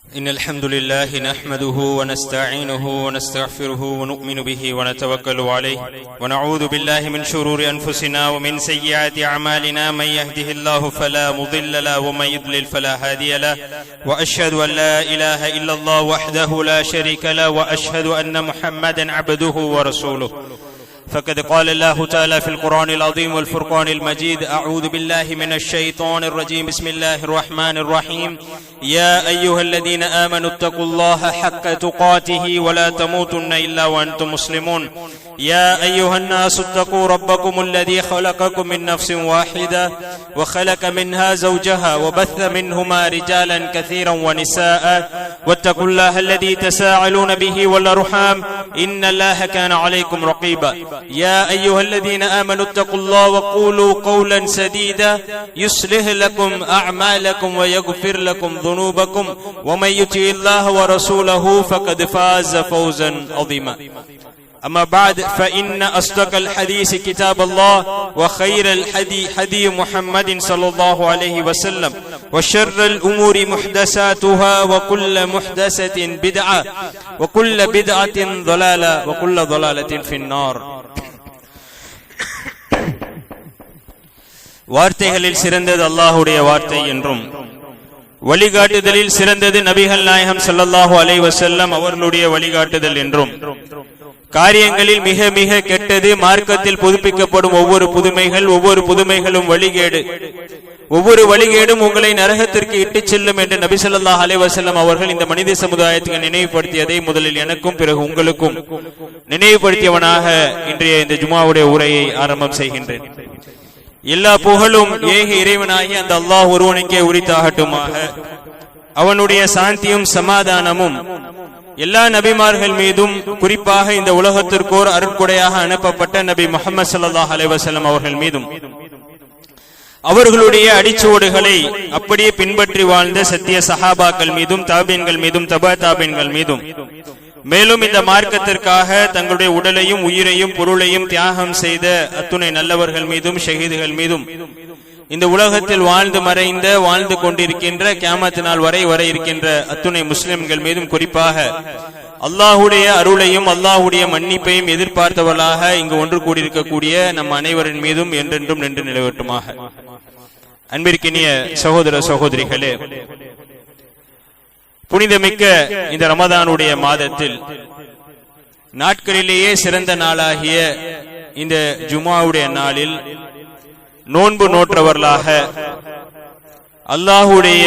إن الحمد لله نحمده ونستعينه ونستغفره ونؤمن به ونتوكل عليه ونعوذ بالله من شرور أنفسنا ومن سيئات أعمالنا من يهده الله فلا مضل له ومن يضلل فلا هادي له وأشهد أن لا إله إلا الله وحده لا شريك له وأشهد أن محمدا عبده ورسوله فقد قال الله تعالى في القرآن العظيم والفرقان المجيد أعوذ بالله من الشيطان الرجيم بسم الله الرحمن الرحيم يا أيها الذين آمنوا اتقوا الله حق تقاته ولا تموتن إلا وأنتم مسلمون يا أيها الناس اتقوا ربكم الذي خلقكم من نفس واحدة وخلق منها زوجها وبث منهما رجالا كثيرا ونساء واتقوا الله الذي تساءلون به والأرحام إن الله كان عليكم رقيبا يا أيها الذين آمنوا اتقوا الله وقولوا قولا سديدا يصلح لكم أعمالكم ويغفر لكم ذنوبكم ومن يطع الله ورسوله فقد فاز فوزا عظيما أما بعد فإن أصدق الحديث كتاب الله وخير الحدي حدي محمد صلى الله عليه وسلم وشر الأمور محدثاتها وكل محدثة بدعة وكل بدعة ضلالة وكل ضلالة في النار. வார்த்தைகளில் சிறந்தது அல்லாஹ்வுடைய வார்த்தை என்றும் வழிகாட்டுதலில் சிறந்தது நபிகள் நாயகம் ஸல்லல்லாஹு அலைஹி வஸல்லம் அவர்களுடைய வழிகாட்டுதல் என்றும் காரியங்களில் மிக மிக கெட்டது மார்க்கத்தில் புதுப்பிக்கப்படும் ஒவ்வொரு புதுமைகளும் வழிகேடு, ஒவ்வொரு வழிகேடும் உங்களை நரகத்திற்கு இட்டுச் செல்லும் என்று நபி ஸல்லல்லாஹு அலைஹி வஸல்லம் அவர்கள் இந்த மனித சமுதாயத்துக்கு நினைவுபடுத்தியதை முதலில் எனக்கும் பிறகு உங்களுக்கும் நினைவுபடுத்தியவனாக இன்றைய இந்த ஜுமாவுடைய உரையை ஆரம்பம் செய்கின்றேன். எல்லா புகழும் ஏக இறைவனாகி அந்த அல்லாஹ் ஒருவனுக்கே உரித்தாகட்டுமாக. அவனுடைய சாந்தியும் சமாதானமும் எல்லா நபிமார்கள் மீதும், குறிப்பாக இந்த உலகத்திற்கோர் அருட்கொடையாக அனுப்பப்பட்ட நபி முஹம்மது ஸல்லல்லாஹு அலைஹி வஸல்லம் அவர்கள் மீதும், அவர்களுடைய அடிச்சுவடுகளை அப்படியே பின்பற்றி வாழ்ந்த சத்திய சஹாபாக்கள் மீதும், தாபீன்கள் மீதும், தபா தாபீன்கள் மீதும், மேலும் இந்த மார்க்கத்திற்காக தங்களுடைய உடலையும் உயிரையும் பொருளையும் தியாகம் செய்த அத்துணை நல்லவர்கள் மீதும், ஷஹீதுகள் மீதும், இந்த உலகத்தில் வாழ்ந்து கொண்டிருக்கின்ற கியாமத் நாள் வரை வர இருக்கின்ற அத்துணை முஸ்லிம்கள் மீதும், குறிப்பாக அல்லாஹுடைய அருளையும் அல்லாஹுடைய மன்னிப்பையும் எதிர்பார்த்தவர்களாக இங்கு ஒன்று கூடியிருக்கக்கூடிய நம் அனைவரின் மீதும் என்றென்றும் நின்று நிலவட்டுமாக. அன்பிற்கினிய சகோதர சகோதரிகளே, புனிதமிக்க இந்த ரமதானுடைய மாதத்தில் நாட்களிலேயே சிறந்த நாளாகிய இந்த ஜுமாவுடைய நாளில் நோன்பு நோற்றவர்களாக, அல்லாஹுடைய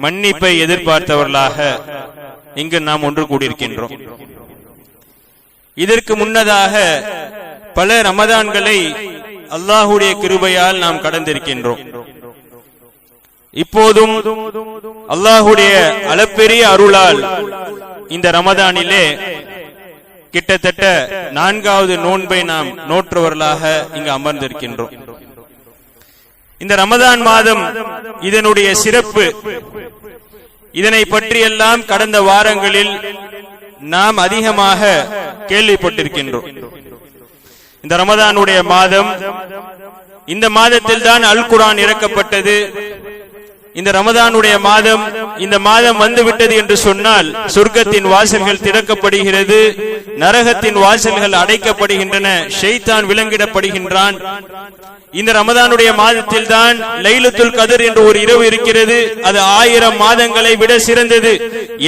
மன்னிப்பை எதிர்பார்த்தவர்களாக இங்கு நாம் ஒன்று கூடியிருக்கின்றோம். இதற்கு முன்னதாக பல ரமதான்களை அல்லாஹுடைய கிருபையால் நாம் கடந்திருக்கின்றோம். இப்போதும் அல்லாஹுடைய அளப்பெரிய அருளால் இந்த ரமதானிலே கிட்டத்தட்ட 4வது நோன்பை நாம் நோற்றவர்களாக இங்கு அமர்ந்திருக்கின்றோம். இந்த ரமதான் மாதம் இதனுடைய சிறப்பு, இதனை பற்றியெல்லாம் கடந்த வாரங்களில் நாம் அதிகமாக கேள்விப்பட்டிருக்கின்றோம். இந்த ரமதானுடைய மாதம், இந்த மாதத்தில் தான் அல் குர்ஆன் இறக்கப்பட்டது. இந்த ரமதானுடைய மாதம், இந்த மாதம் வந்துவிட்டது என்று சொன்னால் சொர்க்கத்தின் வாசல்கள் திறக்கப்படுகிறது, நரகத்தின் வாசல்கள் அடைக்கப்படுகின்றன, ஷைத்தான் விலங்கிடப்படுகின்றான். இந்த ரமதானுடைய மாதத்தில் தான் லைலத்துல் கத்ர் என்ற ஒரு இரவு இருக்கிறது, அது 1000 மாதங்களை விட சிறந்தது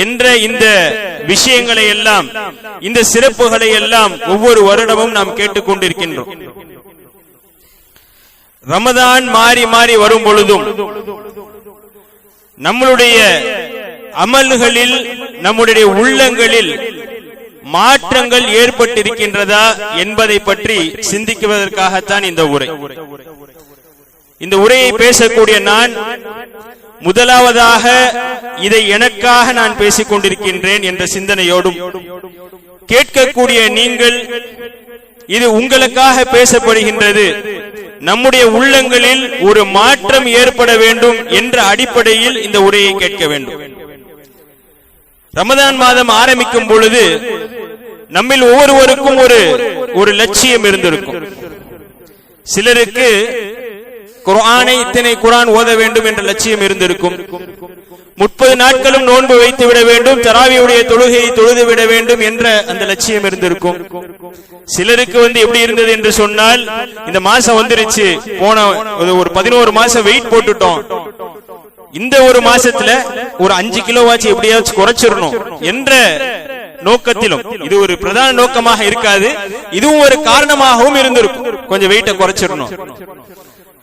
என்ற இந்த விஷயங்களை எல்லாம், இந்த சிறப்புகளை எல்லாம் ஒவ்வொரு வருடமும் நாம் கேட்டுக்கொண்டிருக்கின்றோம். ரமதான் மாறி மாறி வரும் பொழுதும் நம்மளுடைய அமல்களில், நம்முடைய உள்ளங்களில் மாற்றங்கள் ஏற்பட்டிருக்கின்றதா என்பதை பற்றி சிந்திக்குவதற்காகத்தான் இந்த உரை. இந்த உரையை பேசக்கூடிய நான் முதலாவதாக இதை எனக்காக நான் பேசிக் கொண்டிருக்கின்றேன் என்ற சிந்தனையோடும், கேட்கக்கூடிய நீங்கள் இது உங்களுக்காக பேசப்படுகின்றது, நம்முடைய உள்ளங்களில் ஒரு மாற்றம் ஏற்பட வேண்டும் என்ற அடிப்படையில் இந்த உரையை கேட்க வேண்டும். ரமதான் மாதம் ஆரம்பிக்கும் பொழுது நம்மில் ஒவ்வொருவருக்கும் ஒரு லட்சியம் இருந்திருக்கும். சிலருக்கு குர்ஆனை இத்தனை குர்ஆன் ஓத வேண்டும் என்ற லட்சியம் இருந்திருக்கும். 30 நாட்களும் நோன்பு வைத்து விட வேண்டும், தராவியுடைய தொழுகையை தொழுது விட வேண்டும் என்ற அந்த லட்சியம் இருந்திருக்கும். சிலருக்கு எப்படி இருந்தது என்று சொன்னால், இந்த மாசம் வந்துருச்சு, போன ஒரு 11 மாசம் வெயிட் போட்டுட்டோம், இந்த ஒரு மாசத்துல ஒரு 5 கிலோவாச்சு எப்படியாச்சும் குறைச்சிடணும் என்ற நோக்கத்திலும், இது ஒரு பிரதான நோக்கமாக இருக்காது, இதுவும் ஒரு காரணமாகவும் இருந்திருக்கும், கொஞ்சம் வெயிட்ட குறைச்சிடணும்.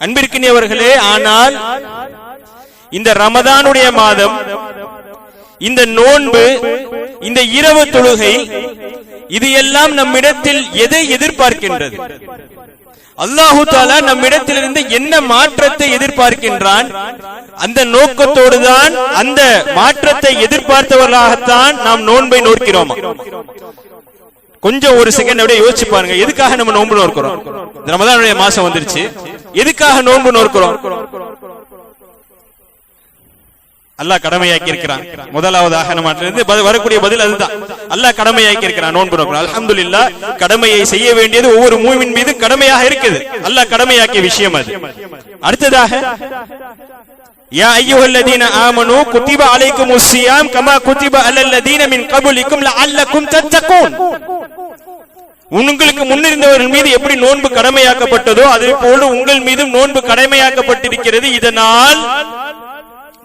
அன்பிற்கினியவர்களே, ஆனால் இந்த ரமதானுடைய மாதம், இந்த நோன்பு, இந்த இரவு தொழுகை, இது எல்லாம் நம்மிடத்தில் எதை எதிர்பார்க்கின்றது? அல்லாஹு தஆலா நம்மிடத்திலிருந்து என்ன மாற்றத்தை எதிர்பார்க்கின்றான்? அந்த நோக்கத்தோடு தான், அந்த மாற்றத்தை எதிர்பார்த்தவர்களாகத்தான் நாம் நோன்பை நோக்கிறோமா? கொஞ்சம் ஒரு செகண்ட் அப்படியே யோசிச்சு பாருங்க. எதுக்காக நம்ம நோன்பு நோக்கிறோம்? ரமதானுடைய மாசம் வந்துருச்சு, எதுக்காக நோன்பு நோக்கிறோம்? அல்லாஹ் கடமையாக்கி இருக்கிறான். முதலாவதாக நம்ம வரக்கூடிய பதில் அதுதான். அல்லாஹ் கடமையாக்கி இருக்கிறான் நோன்பு நோக்கணும். அல்ஹம்துலில்லாஹ், கடமையை செய்ய வேண்டியது ஒவ்வொரு மூமின் மீது கடமையாக இருக்குது. அல்லாஹ் கடமையாக்கிய விஷயம் அது. அடுத்ததாக, யா அய்யுஹல்லதீன ஆமனூ குதிப அலைக்குமுஸ் ஸியாம் கமா குதிப அலல்லதீன மின் கப்லிக்கும் லஅல்லக்கும் தத்தகூன். உங்களுக்கு முன்னிருந்தவர்கள் மீது எப்படி நோன்பு கடமையாக்கப்பட்டதோ அதே போல உங்கள் மீதும் நோன்பு கடமையாக்கப்பட்டிருக்கிறது. இதனால்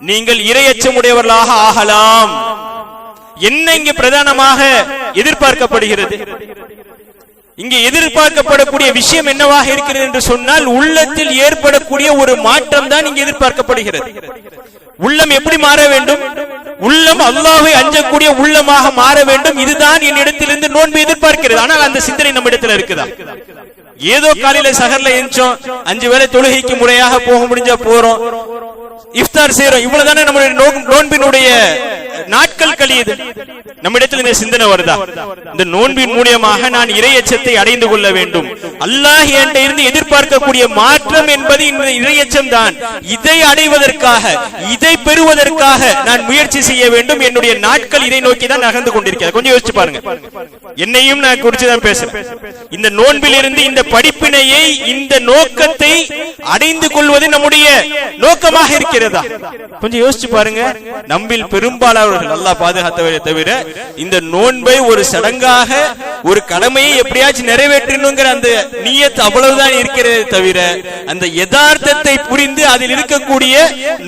நீங்கள் இறையச்சமுடையவர்களாக ஆகலாம். என்ன இங்கு பிரதானமாக எதிர்பார்க்கப்படுகிறது? இங்கே எதிர்பார்க்கப்படக்கூடிய விஷயம் என்னவாக இருக்கிறது என்று சொன்னால், உள்ளத்தில் ஏற்படக்கூடிய ஒரு மாற்றம் தான் இங்கு எதிர்பார்க்கப்படுகிறது. உள்ளம் எப்படி மாற வேண்டும்? உள்ளம் அல்லாஹ்வை அஞ்சக்கூடிய உள்ளமாக மாற வேண்டும். இதுதான் என்னிடத்திலிருந்து நோன்பு எதிர்பார்க்கிறது. ஆனால் அந்த சிந்தனை நம்ம இடத்துல இருக்குதா? ஏதோ காலையில சஹர்ல எஞ்சோம், 5 வேளை தொழுகைக்கு முறையாக போக முடிஞ்சா போறோம், இஃப்தார் செய்யறோம், இவ்வளவுதானே நம்மளுடைய நோன்பினுடைய நாட்கள் கழியுது. நம்ம இடத்துல இந்த சிந்தனை வருதா? இந்த நோன்பின் மூலமாக நான் இறையச்சத்தை அடைந்து கொள்ள வேண்டும், அல்லாஹ் என்கிட்ட இருந்து எதிர்பார்க்கக்கூடிய மாற்றம் என்பது இந்த இறையச்சம் தான். இதை அடைவதற்காக, இதை பெறுவதற்காக நான் முயற்சி செய்ய வேண்டும். என்னுடைய நாட்கள் இதை நோக்கி தான் நகர்ந்து கொண்டிருக்கிறது. கொஞ்சம் யோசிச்சு பாருங்க. என்னையும் நான் குறிச்சுதான் பேசுறேன். இந்த நோன்பில் இருந்து இந்த படிப்பினையை, இந்த நோக்கத்தை அடைந்து கொள்வது நம்முடைய நோக்கமாக இருக்கிறதா? கொஞ்சம் யோசிச்சு பாருங்க. நம்மில் பெரும்பாலானவர்கள், அல்லாஹ் பாதுகாத்தவரை தவிர, இந்த நோன்பை ஒரு சடங்காக, ஒரு கடமையை எப்படியாச்சும் நிறைவேற்றணுங்கிற அந்த நியத் அவ்வளவுதான் இருக்கிறதே தவிர, அந்த யதார்த்தத்தை புரிந்து அதில் இருக்கக்கூடிய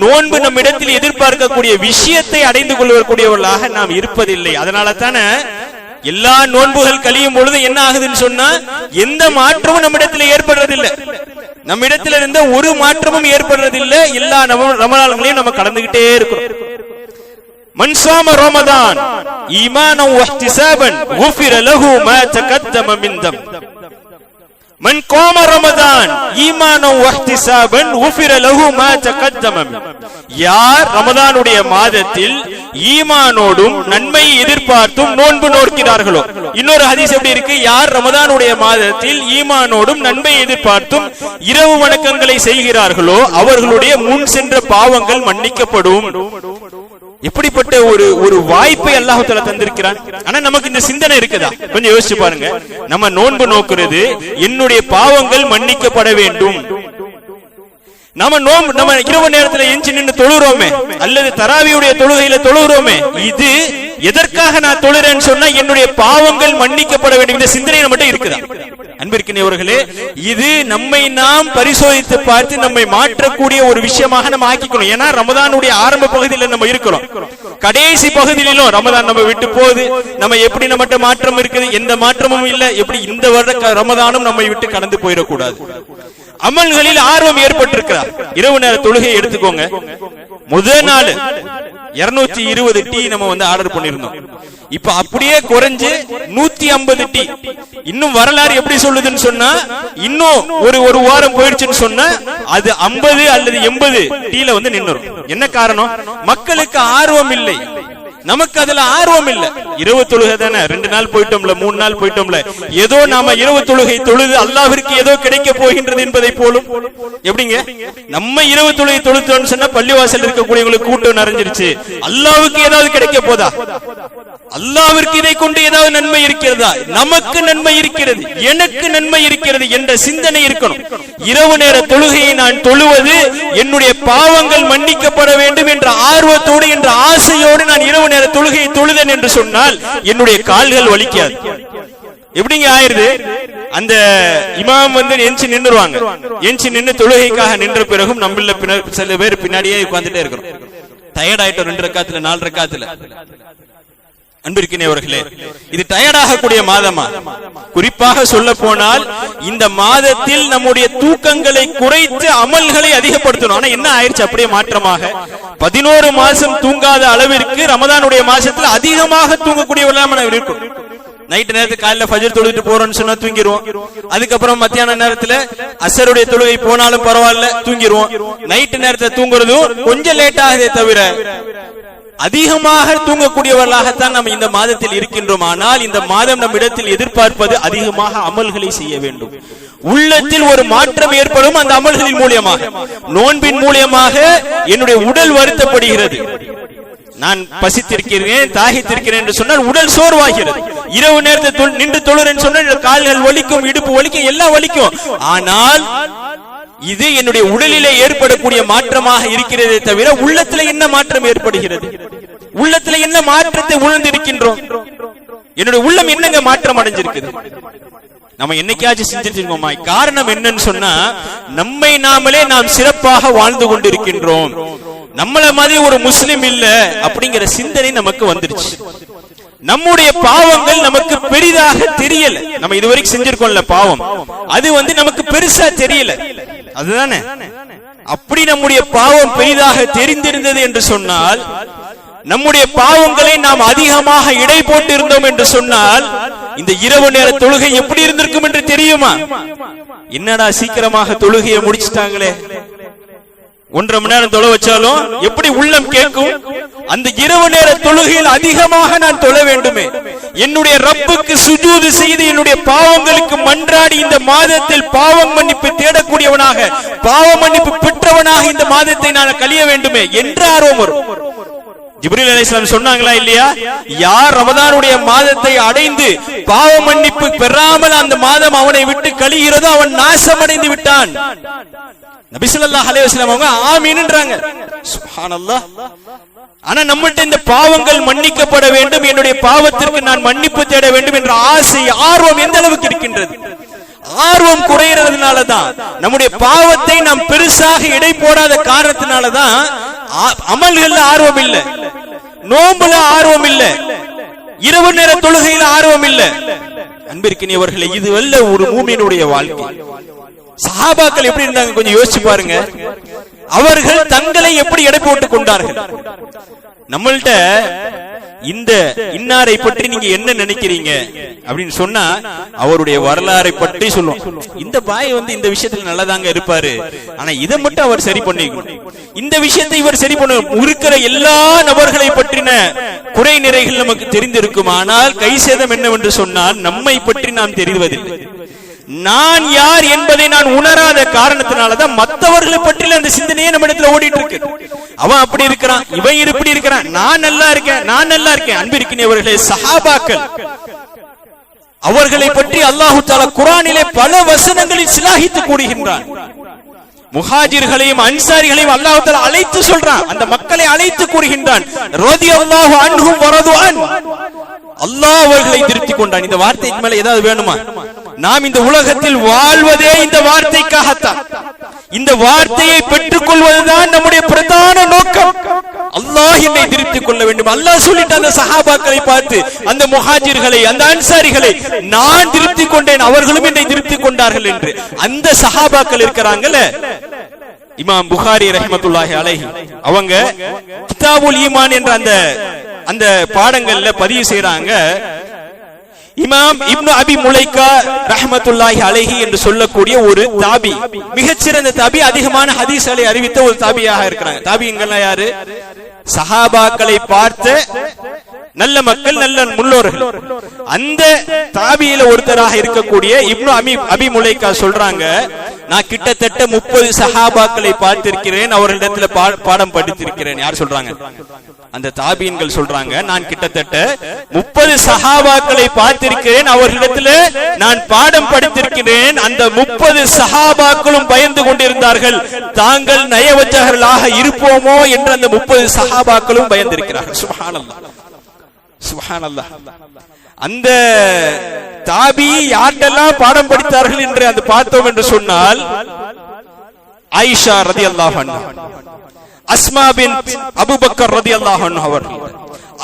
நோன்பு நம் இடத்தில் எதிர்பார்க்கக்கூடிய விஷயத்தை அடைந்து கொள்ளக்கூடியவர்களாக நாம் இருப்பதில்லை. அதனால தானே எல்லா நோன்புகள் கழியும் பொழுது என்ன ஆகுதுன்னு சொன்னா, எந்த மாற்றமும் நம்மிடத்தில் ஏற்படுறதில்லை. நம்மிடத்தில் இருந்த ஒரு மாற்றமும் ஏற்படுறதில்லை. எல்லா ரமலான்களையும் நம்ம கடந்துகிட்டே இருக்கிறோம். மன் ஸாம ரமதான் ஈமானன் வஹ்திஸாபன் குஃபிர லஹு மா தகத்தம மின் தம். மன் காம ரமதான் ஈமானன் வஹ்திஸாபன் குஃபிர லஹு மா தகத்தம மின். யார் ரமதானுடைய மாதத்தில் ஈமானோடும் நன்மையை எதிர்பார்த்தும் நோன்பு நோக்கிறார்களோ, இன்னொரு ஹதீஸ் எப்படி இருக்கு? யார் ரமதானுடைய மாதத்தில் ஈமானோடும் நன்மையை எதிர்பார்த்தும் இரவு வணக்கங்களை செய்கிறார்களோ அவர்களுடைய முன் சென்ற பாவங்கள் மன்னிக்கப்படும். எப்படிப்பட்ட ஒரு வாய்ப்பை அல்லாஹ் தஆலா தந்திருக்கிறான். ஆனா நமக்கு இந்த சிந்தனை இருக்குதா? கொஞ்சம் யோசிச்சு பாருங்க. நம்ம நோன்பு நோக்குறது என்னுடைய பாவங்கள் மன்னிக்கப்பட வேண்டும். நம்ம இரவு நேரத்துல எஞ்சி நின்று தொழுகிறோமே, அல்லது தராவியுடைய தொழுகையில தொழுகிறோமே, இது எதற்காக நான் தொழுறேன்னு சொன்னா என்னுடைய பாவங்கள் மன்னிக்கப்பட வேண்டும். இந்த சிந்தனை நம்மகிட்ட இருக்குதா? அன்பிற்கினியவர்களே, இது நம்மை நாம் பரிசோதித்து பார்த்து நம்மை மாற்றக்கூடிய ஒரு விஷயமாக நம்ம ஆக்கிக்கணும். ஏன்னா ரமதானுடைய ஆரம்ப பகுதியில் நம்ம இருக்கிறோம், கடைசி பகுதியிலும் ரமதான் நம்ம விட்டு போகுது. நம்ம எப்படி நம்மகிட்ட மாற்றம் இருக்குது? எந்த மாற்றமும் இல்லை. எப்படி இந்த வருட ரமதானும் நம்மை விட்டு கடந்து போயிடக்கூடாது. அமல்களில் ஆர்வம் ஏற்பட்டிருக்கிறார். இரவு நேர தொழுகை எடுத்துக்கோங்க. முதல் நாள் 220 டீ நம்ம ஆர்டர் பண்ணிருந்தோம். இப்ப அப்படியே குறைஞ்சு 150 டீ. இன்னும் வரலாறு எப்படி சொல்லுதுன்னு சொன்னா, இன்னும் ஒரு வாரம் போயிடுச்சுன்னு சொன்னா அது 50 அல்லது 80 டீல நின்னுரும். என்ன காரணம்? மக்களுக்கு ஆர்வம் இல்லை, நமக்கு அதுல ஆர்வம் இல்ல. இரவு தொழுகை தானே, 2 நாள் போயிட்டோம்ல, 3 நாள் போயிட்டோம்ல, ஏதோ நாம இரவு தொழுகை தொழுது அல்லாஹ்விற்கு ஏதோ கிடைக்க போகின்றது என்பதை போலும். எப்படிங்க நம்ம இரவு தொழுகை தொழுத்தோம்னு சொன்னா பள்ளிவாசல் இருக்கக்கூடியவங்களுக்கு கூட்டம் நிறைஞ்சிருச்சு, அல்லாஹ்வுக்கு ஏதாவது கிடைக்க போதா? அல்லாஹ்விற்கு இதை கொண்டு ஏதாவது நன்மை இருக்கிறதா, நமக்கு நன்மை இருக்கிறது, எனக்கு நன்மை இருக்கிறது என்ற சிந்தனை இருக்கணும். இரவு நேர தொழுகையை நான் தொழுவது என்னுடைய பாவங்கள் மன்னிக்கப்பட வேண்டும் என்ற ஆர்வத்தோடு என்ற ஆசையோடு நான் இரவு நேர தொழுகையை தொழுதேன் என்று சொன்னால் என்னுடைய கால்கள் வலிக்காது. எப்படிங்க ஆயிருது? அந்த இமாம் எஞ்சி நின்றுவாங்க. எஞ்சி நின்று தொழுகைக்காக நின்ற பிறகும் நம்மள சில பேர் பின்னாடியே உட்கார்ந்துட்டே இருக்கிறோம். டயர்ட் ஆயிட்டோம் 2 ரக்காத்துல 4 ரக்காத்துல. அன்பிற்கினியவர்களே, இது டயர்டாகக்கூடிய மாதமா? குறிப்பாக சொல்ல போனால் இந்த மாதத்தில் நம்முடைய தூக்கங்களை குறைத்து அமல்களை அதிகப்படுத்தணும். ஆனா என்ன ஆயிடுச்சு? அப்படியே மாற்றமாக 11 மாசம் தூங்காத அளவிற்கு ரமதானுடைய மாசத்துல அதிகமாக தூங்கக்கூடியவர்களாக இருக்கும். நைட்டு நேரத்துக்கு காலையில ஃபஜ்ர் தொழுதுட்டு போறோம்னு சொன்னா தூங்கிடுவோம். அதுக்கப்புறம் மத்தியான நேரத்துல அசருடைய தொழுகை போனாலும் பரவாயில்ல தூங்கிடுவோம். நைட்டு நேரத்துல தூங்குறதும் கொஞ்சம் லேட் ஆகுதே தவிர அதிகமாக தூங்கக்கூடியவர்களாகத்தான் நாம் இந்த மாதத்தில் இருக்கின்றோம். ஆனால் இந்த மாதம் நம் இடத்தில் எதிர்பார்ப்பது அதிகமாக அமல்களை செய்ய வேண்டும். உள்ளத்தில் ஒரு மாற்றம் ஏற்படும் அந்த அமல்களின் மூலியமாக. நோன்பின் மூலியமாக என்னுடைய உடல் வருத்தப்படுகிறது. நான் பசித்திருக்கிறேன், தாகித்திருக்கிறேன் என்று சொன்னால் உடல் சோர்வாகிறது. இரவு நேரத்தை நின்று தொழுறேன்னு சொன்னால் கால்கள் வலிக்கும், இடுப்பு வலிக்கும், எல்லாம் வலிக்கும். ஆனால் இது என்னுடைய உடலிலே ஏற்படக்கூடிய மாற்றமாக இருக்கிறதே தவிர உள்ளத்துல என்ன மாற்றம் ஏற்படுகிறது? உள்ளத்துல என்ன மாற்றத்தை உணர்ந்திருக்கின்றோம்? என்னுடைய உள்ளம் என்னங்க மாற்றம் அடைஞ்சிருக்குது? நம்ம என்னைக்காச்சும் செஞ்சிருக்கோமா? காரணம் என்னன்னு சொன்னா, நம்மை நாமளே நாம் சிறப்பாக வாழ்ந்து கொண்டிருக்கின்றோம். நம்மள மாதிரி ஒரு முஸ்லிம் இல்ல அப்படிங்கிற சிந்தனை நமக்கு வந்துருச்சு. நம்முடைய பாவங்கள் நமக்கு பெரிதாக தெரியல. நம்ம இதுவரைக்கும் செஞ்சிருக்கோம்ல பாவம், அது நமக்கு பெருசா தெரியல. அதுதானே? அப்படி நம்முடைய பாவம் பெரிதாக தெரிந்திருந்தது என்று சொன்னால், நம்முடைய பாவங்களை நாம் அதிகமாக இடை போட்டு இருந்தோம் என்று சொன்னால், இந்த இரவு நேர தொழுகை எப்படி இருந்திருக்கும் என்று தெரியுமா? என்னடா சீக்கிரமாக தொழுகையை முடிச்சிட்டாங்களே, 1.5 மணி நேரம் தொழ வச்சாலும் எப்படி உள்ளம் கேட்கும்? அந்த இரவு நேர தொழுகையில் அதிகமாக நான் தொழ வேண்டுமே, என்னுடைய ரப்புக்கு சுஜூது செய்து என்னுடைய பாவங்களுக்கு மன்றாடி இந்த மாதத்தில் பாவம் மன்னிப்பு தேடக்கூடியவனாக, பாவ மன்னிப்பு பெற்றவனாக இந்த மாதத்தை நான் கழிய வேண்டுமே என்ற ஆர்வம் வரும். ஜிப்ரீல் அலைஹிஸ்ஸலாம் சொன்னாங்களா இல்லையா? யார் ரமதானுடைய மாதத்தை அடைந்து பாவ மன்னிப்பு பெறாமல் அந்த மாதம் அவனை விட்டு கழிகிறதோ அவன் நாசமடைந்து விட்டான். நபி ஸல்லல்லாஹு அலைஹி வஸல்லம் அவங்க ஆமீன்ன்றாங்க. சுப்ஹானல்லாஹ். ஆனா நம்மள்ட்ட இந்த பாவங்கள் மன்னிக்கப்பட வேண்டும், என்னுடைய பாவத்திற்கு நான் மன்னிப்பு தேட வேண்டும் என்ற ஆசை, ஆர்வம் எந்த அளவுக்கு இருக்கின்றது? ஆர்வம் குறையிறதுனாலதான், நம்முடைய பாவத்தை நாம் பெருசாக எடை போடாத காரணத்தினாலதான் அமல்கள்ல ஆர்வம் இல்ல, நோம்புல ஆர்வம் இல்ல, இரவு நேர தொழுகையில ஆர்வம் இல்ல. அன்பிற்கினியவர்களே, இது அல்ல ஒரு மூமினுடைய வாழ்க்கை. சஹாபாக்கள் எப்படி இருந்தாங்க கொஞ்சம் யோசிச்சு பாருங்க. அவர்கள் தங்களை எப்படி எடை போட்டுக் கொண்டார்கள்? நம்மள்ட்ட இந்த இன்னாரை பற்றி நீங்க என்ன நினைக்கிறீங்க அப்படின்னு சொன்னா அவருடைய வரலாறை பற்றி சொல்லும். இந்த பாய் இந்த விஷயத்துல நல்லதாங்க இருப்பாரு, ஆனா இதை மட்டும் அவர் சரி பண்ணிக்கணும், இந்த விஷயத்தை இவர் சரி பண்ண. இருக்கிற எல்லா நபர்களை பற்றின குறை நிறைகள் நமக்கு தெரிந்திருக்கும். ஆனால் கை சேதம் என்னவென்று சொன்னால் நம்மை பற்றி நாம் தெரிவதில்லை. நான் யார் என்பதை நான் உணராத காரணத்தினாலதான் மற்றவர்களை பற்றி அந்த சிந்தனையே நம்ம இடத்துல ஓடிட்டு இருக்கு. அவன் அப்படி இருக்கிறான், இவன் இப்படி இருக்கிறான், நான் நல்லா இருக்கேன், நான் நல்லா இருக்கேன். அன்பிற்கினியவர்களே, சஹாபாக்கள் அவர்களை பற்றி அல்லாஹ் தஆலா குர்ஆனிலே பல வசனங்களில் சிலாகித்து கூறுகின்றான். முஹாஜிர்களையும் அன்சாரிகளையும் அல்லாஹ் தஆலா அழைத்து சொல்றான், அந்த மக்களை அழைத்து கூறுகின்றான். ரலியல்லாஹு அன்ஹும் வரது அன், அல்லாஹ் அவர்களை திருப்தி கொண்டான். இந்த வார்த்தைக்கு மேல ஏதாவது வேணுமா? நாம் இந்த உலகத்தில் வாழ்வதே இந்த வார்த்தைக்காகத்தான். இந்த வார்த்தையை பெற்றுக் கொள்வதுதான் நம்முடைய பிரதான நோக்கம். அல்லாஹ் என்னை திருப்தி கொள்ள வேண்டும். அல்லாஹ் சொல்லிட்டு அந்த சஹாபாக்களை பார்த்து, அந்த முஹாஜிர்களை, அந்த அன்சாரிகளை நான் திருப்தி கொண்டேன், அவர்களும் என்னை திருப்தி கொண்டார்கள் என்று அந்த சஹாபாக்கள் இருக்கிறாங்கல்ல. இமாம் புகாரி ரஹ்மத்துல்லாஹி அலைஹி அவங்க கிதாபுல் ஈமான் என்ற அந்த பாடங்கள்ல பதிவு செய்றாங்க. இமாம் இப்னு அபி முலைகா ரஹ்மத்துல்லாஹி அலைஹி என்று சொல்லக்கூடிய ஒரு தாபி, மிகச்சிறந்த தாபி, அதிகமான ஹதீஸ்களை அறிவித்த ஒரு தாபியாக இருக்கிறாங்க. தாபியங்கள் யாரு? சஹாபாக்களை பார்த்த நல்ல மக்கள், நல்ல முன்னோர்கள். அந்த தாபியில ஒருத்தராக இருக்கக்கூடிய இப்னு அபி முலைகா சொல்றாங்க, நான் கிட்டத்தட்ட 30 சஹாபாக்களை பார்த்திருக்கிறேன், அவர்களிடத்துல பாடம் படித்திருக்கிறேன். யார் சொல்றாங்க? அந்த தாபீன்கள் சொல்றாங்க, நான் கிட்டத்தட்ட 30 சஹாபாக்களை பார்த்திருக்கிறேன், அவர்களிடத்துல நான் பாடம் படித்திருக்கிறேன். அந்த 30 சஹாபாக்களும் பயந்து கொண்டிருந்தார்கள், தாங்கள் நயவஞ்சகர்களாக இருப்போமோ என்று அந்த 30 சஹாபாக்களும் பயந்திருக்கிறார்கள். சுப்ஹானல்லாஹ், சுப்ஹானல்லாஹ். அந்த தாபி யாரெல்லாம் பாடம் படித்தார்கள் என்று அது பார்த்தோம் என்று சொன்னால், ஆயிஷா ரலியல்லாஹு அன்ஹா, அஸ்மா பின்த் அபூபக்கர் ரலியல்லாஹு அன்ஹு அவர்கள்,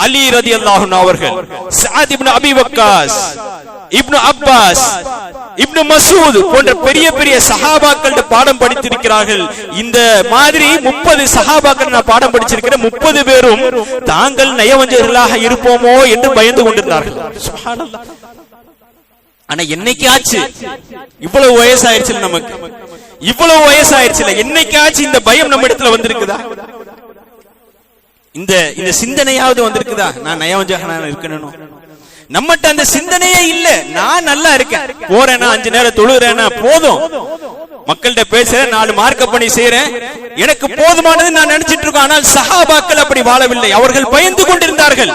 அலி ரலியல்லாஹு அன்ஹு அவர்கள், சஅத் இப்னு அபி வக்காஸ், இப்னு அப்பாஸ், இப்னு மசூத் போன்ற பெரிய பெரிய சஹாபாக்கள் பாடம் படித்திருக்கிறார்கள். இந்த மாதிரி 30 சஹாபாக்கள் நான் பாடம் படிச்சிருக்கிறேன். 30 பேரும் தாங்கள் நயவஞ்சகர்களாக இருப்போமோ என்று பயந்து கொண்டிருந்தார்கள். சுப்ஹானல்லாஹ். ஆனா என்னைக்காச்சு இவ்வளவு வயசாயிருச்சு, நமக்கு இவ்வளவு வயசாயிருச்சு, என்னைக்காச்சு இந்த பயம் நம்ம இடத்துல வந்திருக்குதா? இந்த சிந்தனையாவது வந்திருக்குதா? நான் நயவஞ்சகனா இருக்கணும். நம்மகிட்ட அந்த சிந்தனையே இல்ல. நான் நல்லா இருக்கேன், போறேன்னா 5 நேரம் தொழுகிறேன்னா போதும், மக்கள்கிட்ட பேசுறேன், 4 மார்க்க பணி செய்யறேன், எனக்கு போதுமானது நான் நினைச்சிட்டு இருக்கோம். ஆனால் சஹாபாக்கள் அப்படி வாழவில்லை. அவர்கள் பயந்து கொண்டிருந்தார்கள்.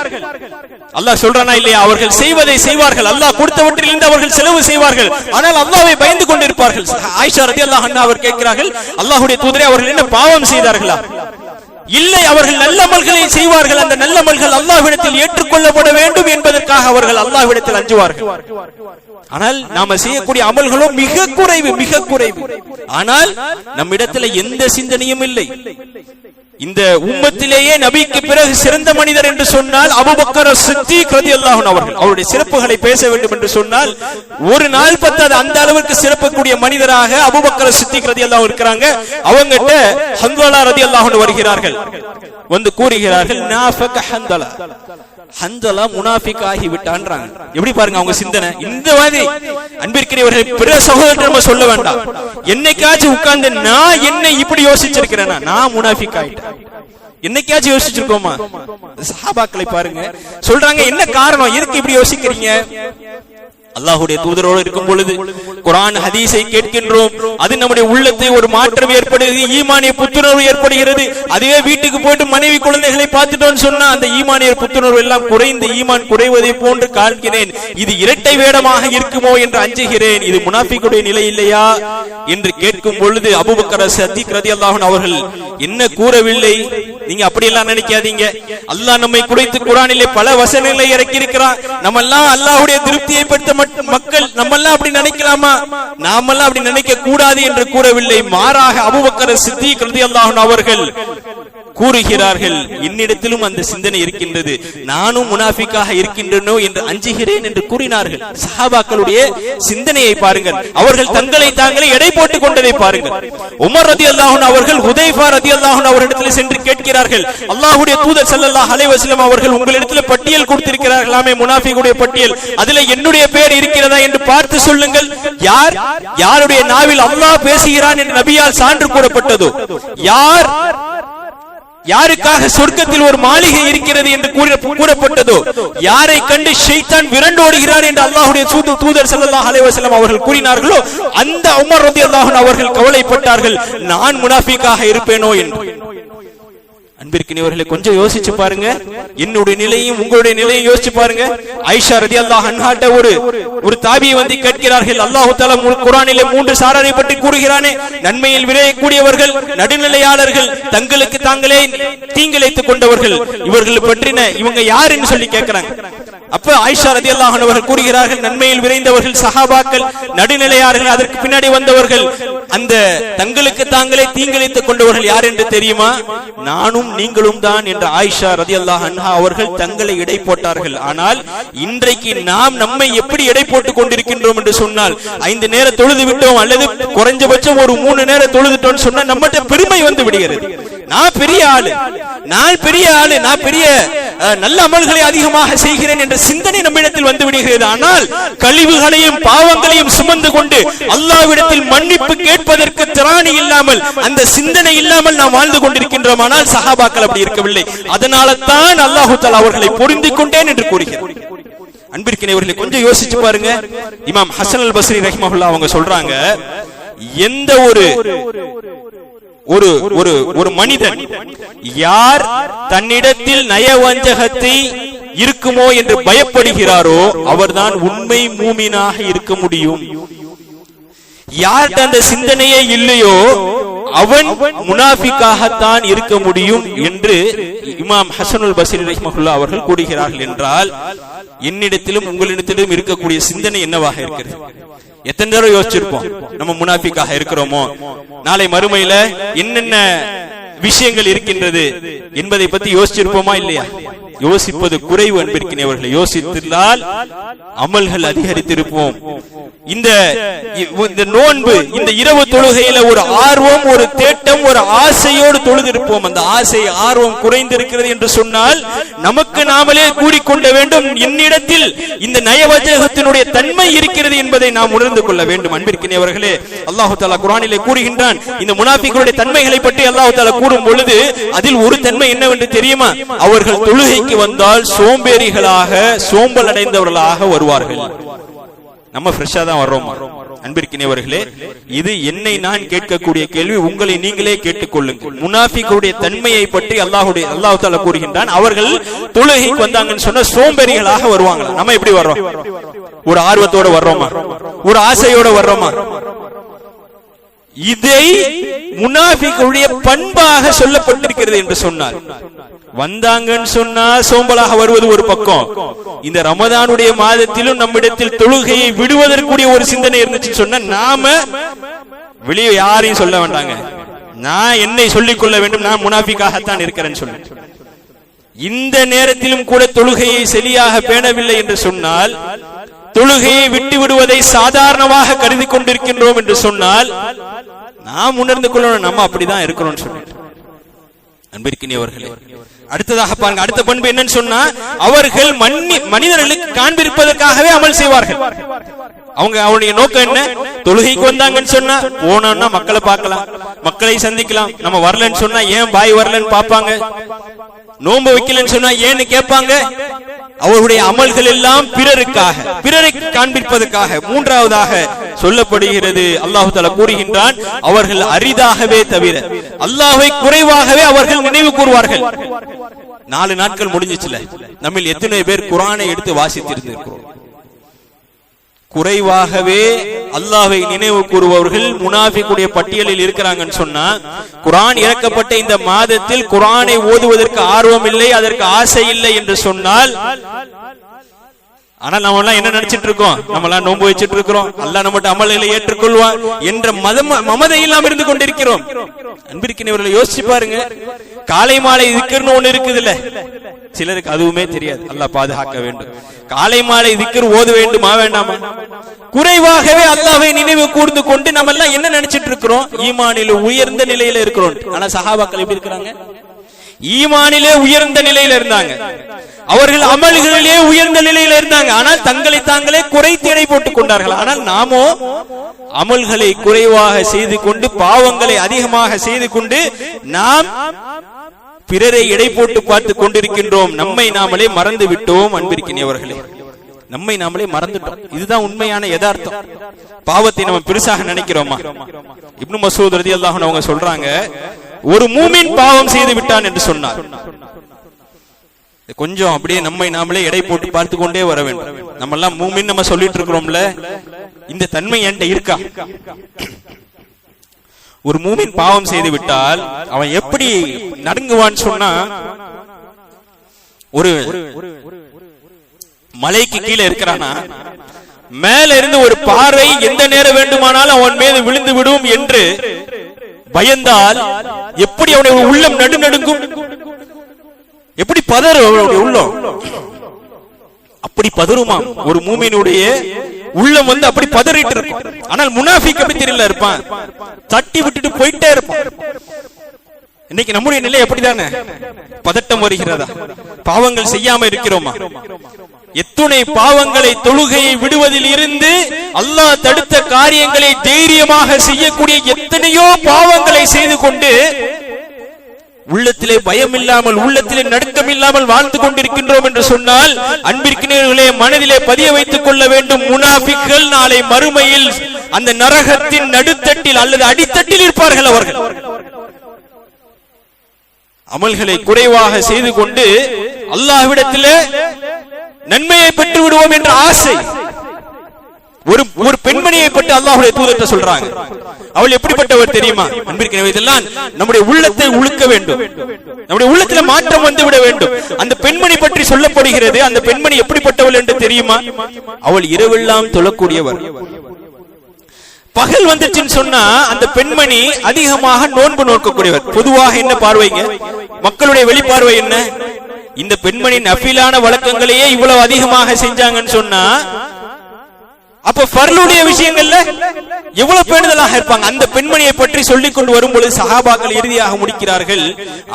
அல்லாஹ் சொல்றானா இல்லையா? அவர்கள் செய்வதை செய்வார்கள், அல்லாஹ் கொடுத்தவற்றிலிருந்து அவர்கள் செலவு செய்வார்கள், ஆனால் அல்லாஹ்வை பயந்து கொண்டிருப்பார்கள். ஆயிஷா ரலியல்லாஹு அன்ஹா அவர் கேட்கிறார்கள், அல்லாஹ்வுடைய தூதரே, அவர்கள் என்ன பாவம் செய்தார்களா? இல்லை, அவர்கள் நல்ல அமல்களை செய்வார்கள். அந்த நல்ல அமல்கள் அல்லாஹ்விடத்தில் ஏற்றுக்கொள்ளப்பட வேண்டும் என்பதற்காக அவர்கள் அல்லாஹ்விடத்தில் அஞ்சுவார்கள். ஆனால் நாம செய்யக்கூடிய அமல்களும் மிக குறைவு, மிக குறைவு. ஆனால் நம்மிடத்துல எந்த சிந்தனையும் இல்லை. இந்த உம்மத்திலேயே நபிக்கு பிறகு சிறந்த மனிதர் என்று சொன்னால் அபூபக்கர் சித்திக் ரலியல்லாஹு அன்ஹு அவர்கள். அவருடைய சிறப்புகளை பேச வேண்டும் என்று சொன்னால் ஒரு நாள் பத்தாது, அந்த அளவுக்கு சிறப்புக்கூடிய மனிதராக அபூபக்கர் சித்திக் ரலியல்லாஹு இருக்கிறாங்க. அவங்ககிட்ட ஹன்தலா ரலியல்லாஹு அன்ஹு வருகிறார்கள், வந்து கூறுகிறார்கள், நாஃபக ஹன்தலா, ஹன்தலா முனாஃபிக் ஆகி விட்டான்றாங்க. எப்படி பாருங்க அவங்க சிந்தனை. இந்த மாதிரி அன்பிற்குரியவர்கள், பிற சகோதரர் நம்ம சொல்ல வேண்டாம். என்னைக்காச்சும் உட்கார்ந்து நான் என்ன இப்படி யோசிச்சிருக்கிறேன்னா, நான் முனாஃபிக் ஆயிட்டேன், என்னைக்காச்சும் யோசிச்சிருக்கோமா? சஹாபாக்களை பாருங்க, சொல்றாங்க என்ன காரணம், எதுக்கு இப்படி யோசிக்கிறீங்க? அல்லாஹ்வுடைய தூதரோடு இருக்கும் பொழுது குர்ஆன் ஹதீஸை கேட்கின்றோம், அது நம்முடைய உள்ளத்தை ஒரு மாற்றம் ஏற்படுகிறது, ஈமானிய புத்துணர்வு ஏற்படுகிறது. அதுவே வீட்டுக்கு போயிட்டு மனைவி குழந்தைகளை பார்த்துட்டோம்னு சொன்னா அந்த ஈமானிய புத்துணர்வு எல்லாம் குறைந்து ஈமான் குறைவதை போன்று காண்கிறேன். இது இரட்டை வேடமாக இருக்குமோ என்று அஞ்சுகிறேன். இது முனாஃபிக்குடைய நிலை இல்லையா என்று கேட்கும் பொழுது அபூபக்கர் சித்திக் ரலியல்லாஹு அன்ஹு அவர்கள் என்ன கூறவில்லை? நீங்க அப்படி எல்லாம் நினைக்காதீங்க. அல்லாஹ் நம்மை குறைத்து குர்ஆனிலே பல வசனங்களை இறக்கி இருக்கிறான். நம்ம எல்லாம் அல்லாஹ்வுடைய திருப்தியை பெற்ற மக்கள், நம்ம எல்லாம் அப்படி நினைக்கலாமா? நாமெல்லாம் அப்படி நினைக்க கூடாது என்று கூறவில்லை. மாறாக அபூபக்கர் சித்திக் ரலியல்லாஹு அன்ஹு அவர்கள் கூறுகிறார்கள், என்னிடத்திலும் அந்த சிந்தனை இருக்கின்றது, நானும் முனாஃபிக்காக இருக்கின்றனோ என்று அஞ்சுகிறேன் என்று கூறினார்கள். சஹாபாக்களுடைய சிந்தனையை பாருங்கள், அவர்கள் தங்களை தாங்களே எடை போட்டுக் கொண்டதை பாருங்கள். உமர் ரலியல்லாஹு அன்ஹு அவர்கள் ஹுதைஃபா ரலியல்லாஹு அன்ஹு அவரிடத்தில் சென்று கேட்கிறார்கள், அல்லாஹ்வுடைய தூதர் ஸல்லல்லாஹு அலைஹி வஸல்லம் அவர்கள் உங்களிடத்தில் பட்டியல் கொடுத்திருக்கிறார்களாமே, முனாஃபிக்குடைய பட்டியல், அதிலே என்னுடைய பெயர் இருக்கிறதா என்று பார்த்து சொல்லுங்கள். யாருடைய நாவில் அல்லாஹ் பேசுகிறான் என்று நபியால் சான்று கூறப்பட்டதோ, யாருக்காக சொர்க்கத்தில் ஒரு மாளிகை இருக்கிறது என்று கூறப்பட்டதோ, யாரை கண்டு ஷைத்தான் விரண்டோடுகிறார் என்று அல்லாஹ்வுடைய தூதர் ஸல்லல்லாஹு அலைஹி வஸல்லம் அவர்கள் கூறினார்களோ, அந்த உமர் ரலியல்லாஹு அன்ஹு அவர்கள் கவலைப்பட்டார்கள், நான் முனாஃபிக்காக இருப்பேனோ என்று. அன்பிற்கினியவர்களே, கொஞ்சம் யோசிச்சு பாருங்க, என்னுடைய நிலையும் உங்களுடைய நிலையும் யோசிச்சு பாருங்க. ஆயிஷா ரலியல்லாஹு அன்ஹாட்ட ஒரு தாபியை வந்து கேட்கிறார்கள், அல்லாஹ் தஆலா குர்ஆனிலே 3 சாராரை பற்றி கூறுகிறானே, நன்மையில் விளையக்கூடியவர்கள், நடுநிலையாளர்கள், தங்களுக்கு தாங்களே தீங்கிழைத்துக் கொண்டவர்கள், இவர்கள் பற்றின இவங்க யாருன்னு சொல்லி கேட்கிறாங்க. அப்ப ஆயிஷா ரலியல்லாஹு அன்ஹா அவர்கள் கூறுகிறார்கள், நன்மையில் விரைந்தவர்கள் சஹாபாக்கள், நடுநிலையாளர்கள், அதற்கு பின்னாடி வந்தவர்கள், அந்த தங்களுக்கு தாங்களே தீங்கிழைத்துக் கொண்டவர்கள் யார் என்று தெரியுமா? நானும் நீங்களும் தான் என்று ஆயிஷா ரலியல்லாஹு அன்ஹா அவர்கள் தங்களை எடை போட்டார்கள். ஆனால் இன்றைக்கு நாம் நம்மை எப்படி எடை போட்டுக் கொண்டிருக்கின்றோம் என்று சொன்னால், 5 நேரம் தொழுது விட்டோம் அல்லது குறைஞ்சபட்சம் ஒரு 3 நேரம் தொழுதுட்டோம் சொன்னா நம்மகிட்ட பெருமை வந்து விடுகிறது. நான் பெரிய ஆளு, நான் பெரிய நல்ல அமல்களை அதிகமாக செய்கிறேன் என்ற சிந்தனை நம்மிடத்தில் வந்து விடுகிறது. ஆனால் கழிவுகளையும் பாவங்களையும் சுமந்து கொண்டு அல்லாஹ்விடத்தில் மன்னிப்பு கேட்பதற்கு திராணி இல்லாமல், அந்த சிந்தனை இல்லாமல் நாம் வாழ்ந்து கொண்டிருக்கின்றோம். ஆனால் சஹாபாக்கள் அப்படி இருக்கவில்லை. அதனால தான் அல்லாஹ் தஆலா அவர்களை பொருந்திக் கொண்டேன் என்று கூறுகிறார். அன்பிற்கினியவர்களே, கொஞ்சம் யோசிச்சு பாருங்க. இமாம் ஹசன் அல் பஸ்ரி ரஹிமஹுல்லாஹ் அவங்க சொல்றாங்க, எந்த ஒரு மனிதன் யார் தன்னிடத்தில் நயவஞ்சகத்தை இருக்குமோ என்று பயப்படுகிறாரோ அவர்தான் உண்மை மூமினாக இருக்க முடியும். யார்கிட்ட அந்த சிந்தனையே இல்லையோ அவன் முனாஃபிக்காகத்தான் இருக்க முடியும் என்று இமாம் ஹசனுல் பஸ்ரி ரஹ்மத்துல்லாஹி அவர்கள் கூறுகிறார்கள். என்றால் என்னிடத்திலும் உங்களிடத்திலும் இருக்கக்கூடிய சிந்தனை என்னவாக இருக்கிறது? எத்தனை தடவை யோசிச்சிருப்போம் நம்ம முனாஃபிக்காக இருக்கிறோமோ, நாளை மறுமையில என்னென்ன விஷயங்கள் இருக்கின்றது என்பதை பத்தி யோசிச்சிருப்போமா இல்லையா? யோசிப்பது குறைவு அன்பிற்கினவர்களை. யோசித்தால் அமல்கள் அதிகரித்திருப்போம். இந்த நோன்பு, இந்த இரவு தொழுகையில ஒரு ஆர்வம், ஒரு தேட்டம், ஒரு ஆசையோடு தொழுதிருப்போம். அந்த ஆசை ஆர்வம் குறைந்திருக்கிறது என்று சொன்னால் நமக்கு நாமளே கூறிக்கொள்ள வேண்டும், என்னிடத்தில் இந்த நயவஞ்சகத்தினுடைய தன்மை இருக்கிறது என்பதை நாம் உணர்ந்து கொள்ள வேண்டும். அன்பிற்கினவர்களே, அல்லாஹு தஆலா குர்ஆனிலே கூறுகின்றான், இந்த முனாஃபிக்குடைய தன்மைகளை பற்றி அல்லாஹு தஆலா கூறும் பொழுது அதில் ஒரு தன்மை என்னவென்று தெரியுமா? அவர்கள் தொழுகைக்கு வந்தால் சோம்பேறிகளாக, சோம்பல் அடைந்தவர்களாக வருவார்கள். நம்ம ஃப்ரெஷ்ஷா தான் வர்றோமா? அன்பிற்கினவர்களே, இது என்னை நான் கேட்கக்கூடிய கேள்வி, உங்களை நீங்களே கேட்டுக்கொள்ளுங்கள். முனாஃபிக்குடைய தன்மையை பற்றி அல்லாஹ் தஆலா கூறுகின்றான், அவர்கள் தொழுகைக்கு வந்தாங்கன்னு சொன்னா சோம்பேறிகளாக வருவாங்க. நம்ம எப்படி வர்றோம்? ஒரு ஆர்வத்தோட வர்றோமா? ஒரு ஆசையோட வர்றோமா? இதை முனாஃபிக்குடைய பண்பாக சொல்லப்பட்டிருக்கிறது என்று சொன்னார். வந்தாங்கன்னு சொன்னா சோம்பலாக வருவது ஒரு பக்கம், இந்த ரமதானுடைய மாதத்திலும் நம்மிடத்தில் தொழுகையை விடுவதற்குரிய ஒரு சிந்தனை இருந்துச்சு சொன்னா நாம வெளியே யாரையும் சொல்ல வேண்டாங்க, நான் என்னை சொல்லிக் கொள்ள வேண்டும், நான் முனாஃபிக்காகத்தான் இருக்கிறேன்னு சொல்ல. இந்த நேரத்திலும் கூட தொழுகையை சரியாக பேணவில்லை என்று சொன்னால், தொழுகையை விட்டு விடுவதை சாதாரணமாக கருதி கொண்டிருக்கின்றோம் என்று சொன்னால் நாம் உணர்ந்து கொள்ளணும், நம்ம அப்படிதான் இருக்கிறோம் சொல்லிட்டு. அன்பிற்கினியவர்களே, அடுத்ததாக பாருங்க, அடுத்த பண்பு என்னன்னு சொன்னா, அவர்கள் மனிதர்களுக்கு காண்பிப்பதற்காகவே அமல் செய்வார்கள். அவங்களுடைய நோக்கம் என்ன? தொழுகைக்கு வந்தாங்கன்னு சொன்னா போனோம்னா மக்களை பார்க்கலாம், மக்களை சந்திக்கலாம். நம்ம வரலன்னு சொன்னா ஏன் பாய் வரலன்னு பாப்பாங்க, நோன்பு வைக்கலன்னு சொன்னா ஏன்னு கேட்பாங்க. அவருடைய அமல்கள் எல்லாம் பிறருக்காக, பிறரை காண்பிப்பதற்காக. மூன்றாவதாக சொல்லப்படுகிறது, அல்லாஹ் தஆலா கூறுகின்றான், அவர்கள் அரிதாகவே தவிர அல்லாஹ்வை குறைவாகவே அவர்கள் நினைவு கூறுவார்கள். 4 நாட்கள் முடிஞ்சிச்சுல, நம்ம எத்தனை பேர் குர்ஆனை எடுத்து வாசித்திருக்கிறோம்? குறைவாகவே அல்லாஹ்வை நினைவு கூறுபவர்கள் முனாஃபிக்குடைய பட்டியலில் இருக்கிறாங்கன்னு சொன்னா, குர்ஆன் இறக்கப்பட்ட இந்த மாதத்தில் குர்ஆனை ஓதுவதற்கு ஆர்வம் இல்லை, அதற்கு ஆசை இல்லை என்று சொன்னால், ஆனால் நம்ம எல்லாம் என்ன நினைச்சிட்டு இருக்கோம்? நம்ம எல்லாம் நோன்பு வச்சிட்டு இருக்கிறோம், அல்லாஹ் நம்மட்ட அமல்களை ஏற்றுக்கொள்வான் என்ற மமதையில் நாம் இருந்து கொண்டிருக்கிறோம். அன்பிற்கினவர்களை யோசிச்சு பாருங்க, காலை மாலை திக்ர்னு ஒண்ணு இருக்குதுல்ல, சிலருக்கு அதுவுமே தெரியாது, அல்லாஹ் பாதுகாக்க வேண்டும். காலை மாலை திக்ர் ஓத வேண்டுமா வேண்டாமா? குறைவாகவே அல்லாஹ்வை நினைவு கூர்ந்து கொண்டு நம்ம எல்லாம் என்ன நினைச்சிட்டு இருக்கிறோம்? ஈமானிலே உயர்ந்த நிலையில இருக்கிறோம். ஆனா சஹாபாக்கள் எப்படி இருக்கிறாங்க? ஈமானிலே உயர்ந்த நிலையில இருந்தாங்க, அவர்கள் அமல்களிலே உயர்ந்த நிலையில இருந்தாங்க, ஆனால் தங்களை தாங்களே குறைத்து எடை போட்டுக் கொண்டார்கள். ஆனால் நாமோ அமல்களை குறைவாக செய்து கொண்டு, பாவங்களை அதிகமாக செய்து கொண்டு நாம் பிறரை எடை போட்டு பார்த்து கொண்டிருக்கின்றோம். நம்மை நாமளே மறந்து விட்டோம். அன்பிற்கினியவர்களே, நம்மை நாமளே மறந்துட்டோம். இதுதான் உண்மையான யதார்த்தம். பாவத்தை நம்ம பெருசாக நினைக்கிறோமா? இப்னு மஸ்ஊத் ரலியல்லாஹு அன்ஹு அவங்க சொல்றாங்க, ஒரு மூமின் பாவம் செய்து விட்டான் என்று சொன்னார். கொஞ்சம் அப்படியே நம்மை நாமளே எடை போட்டு பார்த்து கொண்டே வர வேண்டும். நம்ம எல்லாம் மூமின் நம்ம சொல்லிட்டு இருக்கிறோம்ல, இந்த தன்மை என்கிட்ட இருக்கா? ஒரு மூமின் பாவம் செய்து விட்டால் அவன் எப்படி நடுங்குவான்னு சொன்னா, ஒரு மலைக்கு கீழே இருக்கிறானா, மேல இருந்து ஒரு பாறை எந்த நேரம் வேண்டுமானாலும் அவன் மீது விழுந்து விடும் என்று பயந்தால் எப்படி அவனுடைய உள்ளம் நடுநடுங்கும், எப்படி பதறும் அவனுடைய உள்ளம், அப்படி பதறுமாம் ஒரு மூமினுடைய உள்ளம் அப்படி பதறிட்டு இருக்கும். ஆனால் முனாஃபிக் எப்படி தெரியல இருப்பான், தட்டி விட்டுட்டு போயிட்டே இருப்பான். இன்னைக்கு நம்முடைய நிலை எப்படிதானே? பதட்டம் வருகிறதா? பாவங்கள் செய்யாம இருக்கிறோமா? எத்துணை பாவங்களை, தொழுகையை விடுவதில் இருந்து அல்லாஹ் தடுத்த காரியங்களை தைரியமாக செய்யக்கூடிய எத்தனையோ பாவங்களை செய்து கொண்டு உள்ளத்திலே பயம் இல்லாமல், உள்ளத்திலே நடுக்கம் இல்லாமல் வாழ்ந்து கொண்டிருக்கின்றோம் என்று சொன்னால், அன்பிற்கினர்களே, மனதிலே பதிய வைத்துக் கொள்ள வேண்டும், முனாஃபிக்கள் நாளை மறுமையில் அந்த நரகத்தின் நடுத்தட்டில் அல்லது அடித்தட்டில் இருப்பார்கள். அவர்கள் அமல்களை குறைவாக செய்து கொண்டு அல்லாஹ்விடத்திலே நன்மையை பெற்று விடுவோம் என்ற ஆசை. ஒரு பெண்மணியை பற்றி அல்லாஹ்வுடைய தூதர் சொல்றாங்க. அவள் எப்படிப்பட்டவர் தெரியுமா? அன்பிற்கினவே, இதெல்லாம் நம்முடைய உள்ளத்தை உழுக்க வேண்டும், நம்முடைய உள்ளத்தில் மாற்றம் வந்து விட வேண்டும். அந்த பெண்மணி பற்றி சொல்லப்படுகிறது. அந்த பெண்மணி எப்படிப்பட்டவள் என்று தெரியுமா? அவள் இரவெல்லாம் தொழக்கூடியவர். பகல் வந்துச்சுன்னு சொன்னா அந்த பெண்மணி அதிகமாக நோன்பு நோக்கக்கூடியவர். பொதுவாக என்ன பார்வைங்க, மக்களுடைய வெளிப்பார்வை என்ன? இந்த பெண்மணி நஃபிலான வழக்கங்களையே இவ்வளவு அதிகமாக செஞ்சாங்கன்னு சொன்னா, அப்ப ஃபர்லுடைய விஷயங்கள்ல எவ்வளவு பேணுதலாக இருப்பாங்க. அந்த பெண்மணியை பற்றி சொல்லிக் கொண்டு வரும்பொழுது சஹாபாக்கள் இறுதியாக முடிக்கிறார்கள்,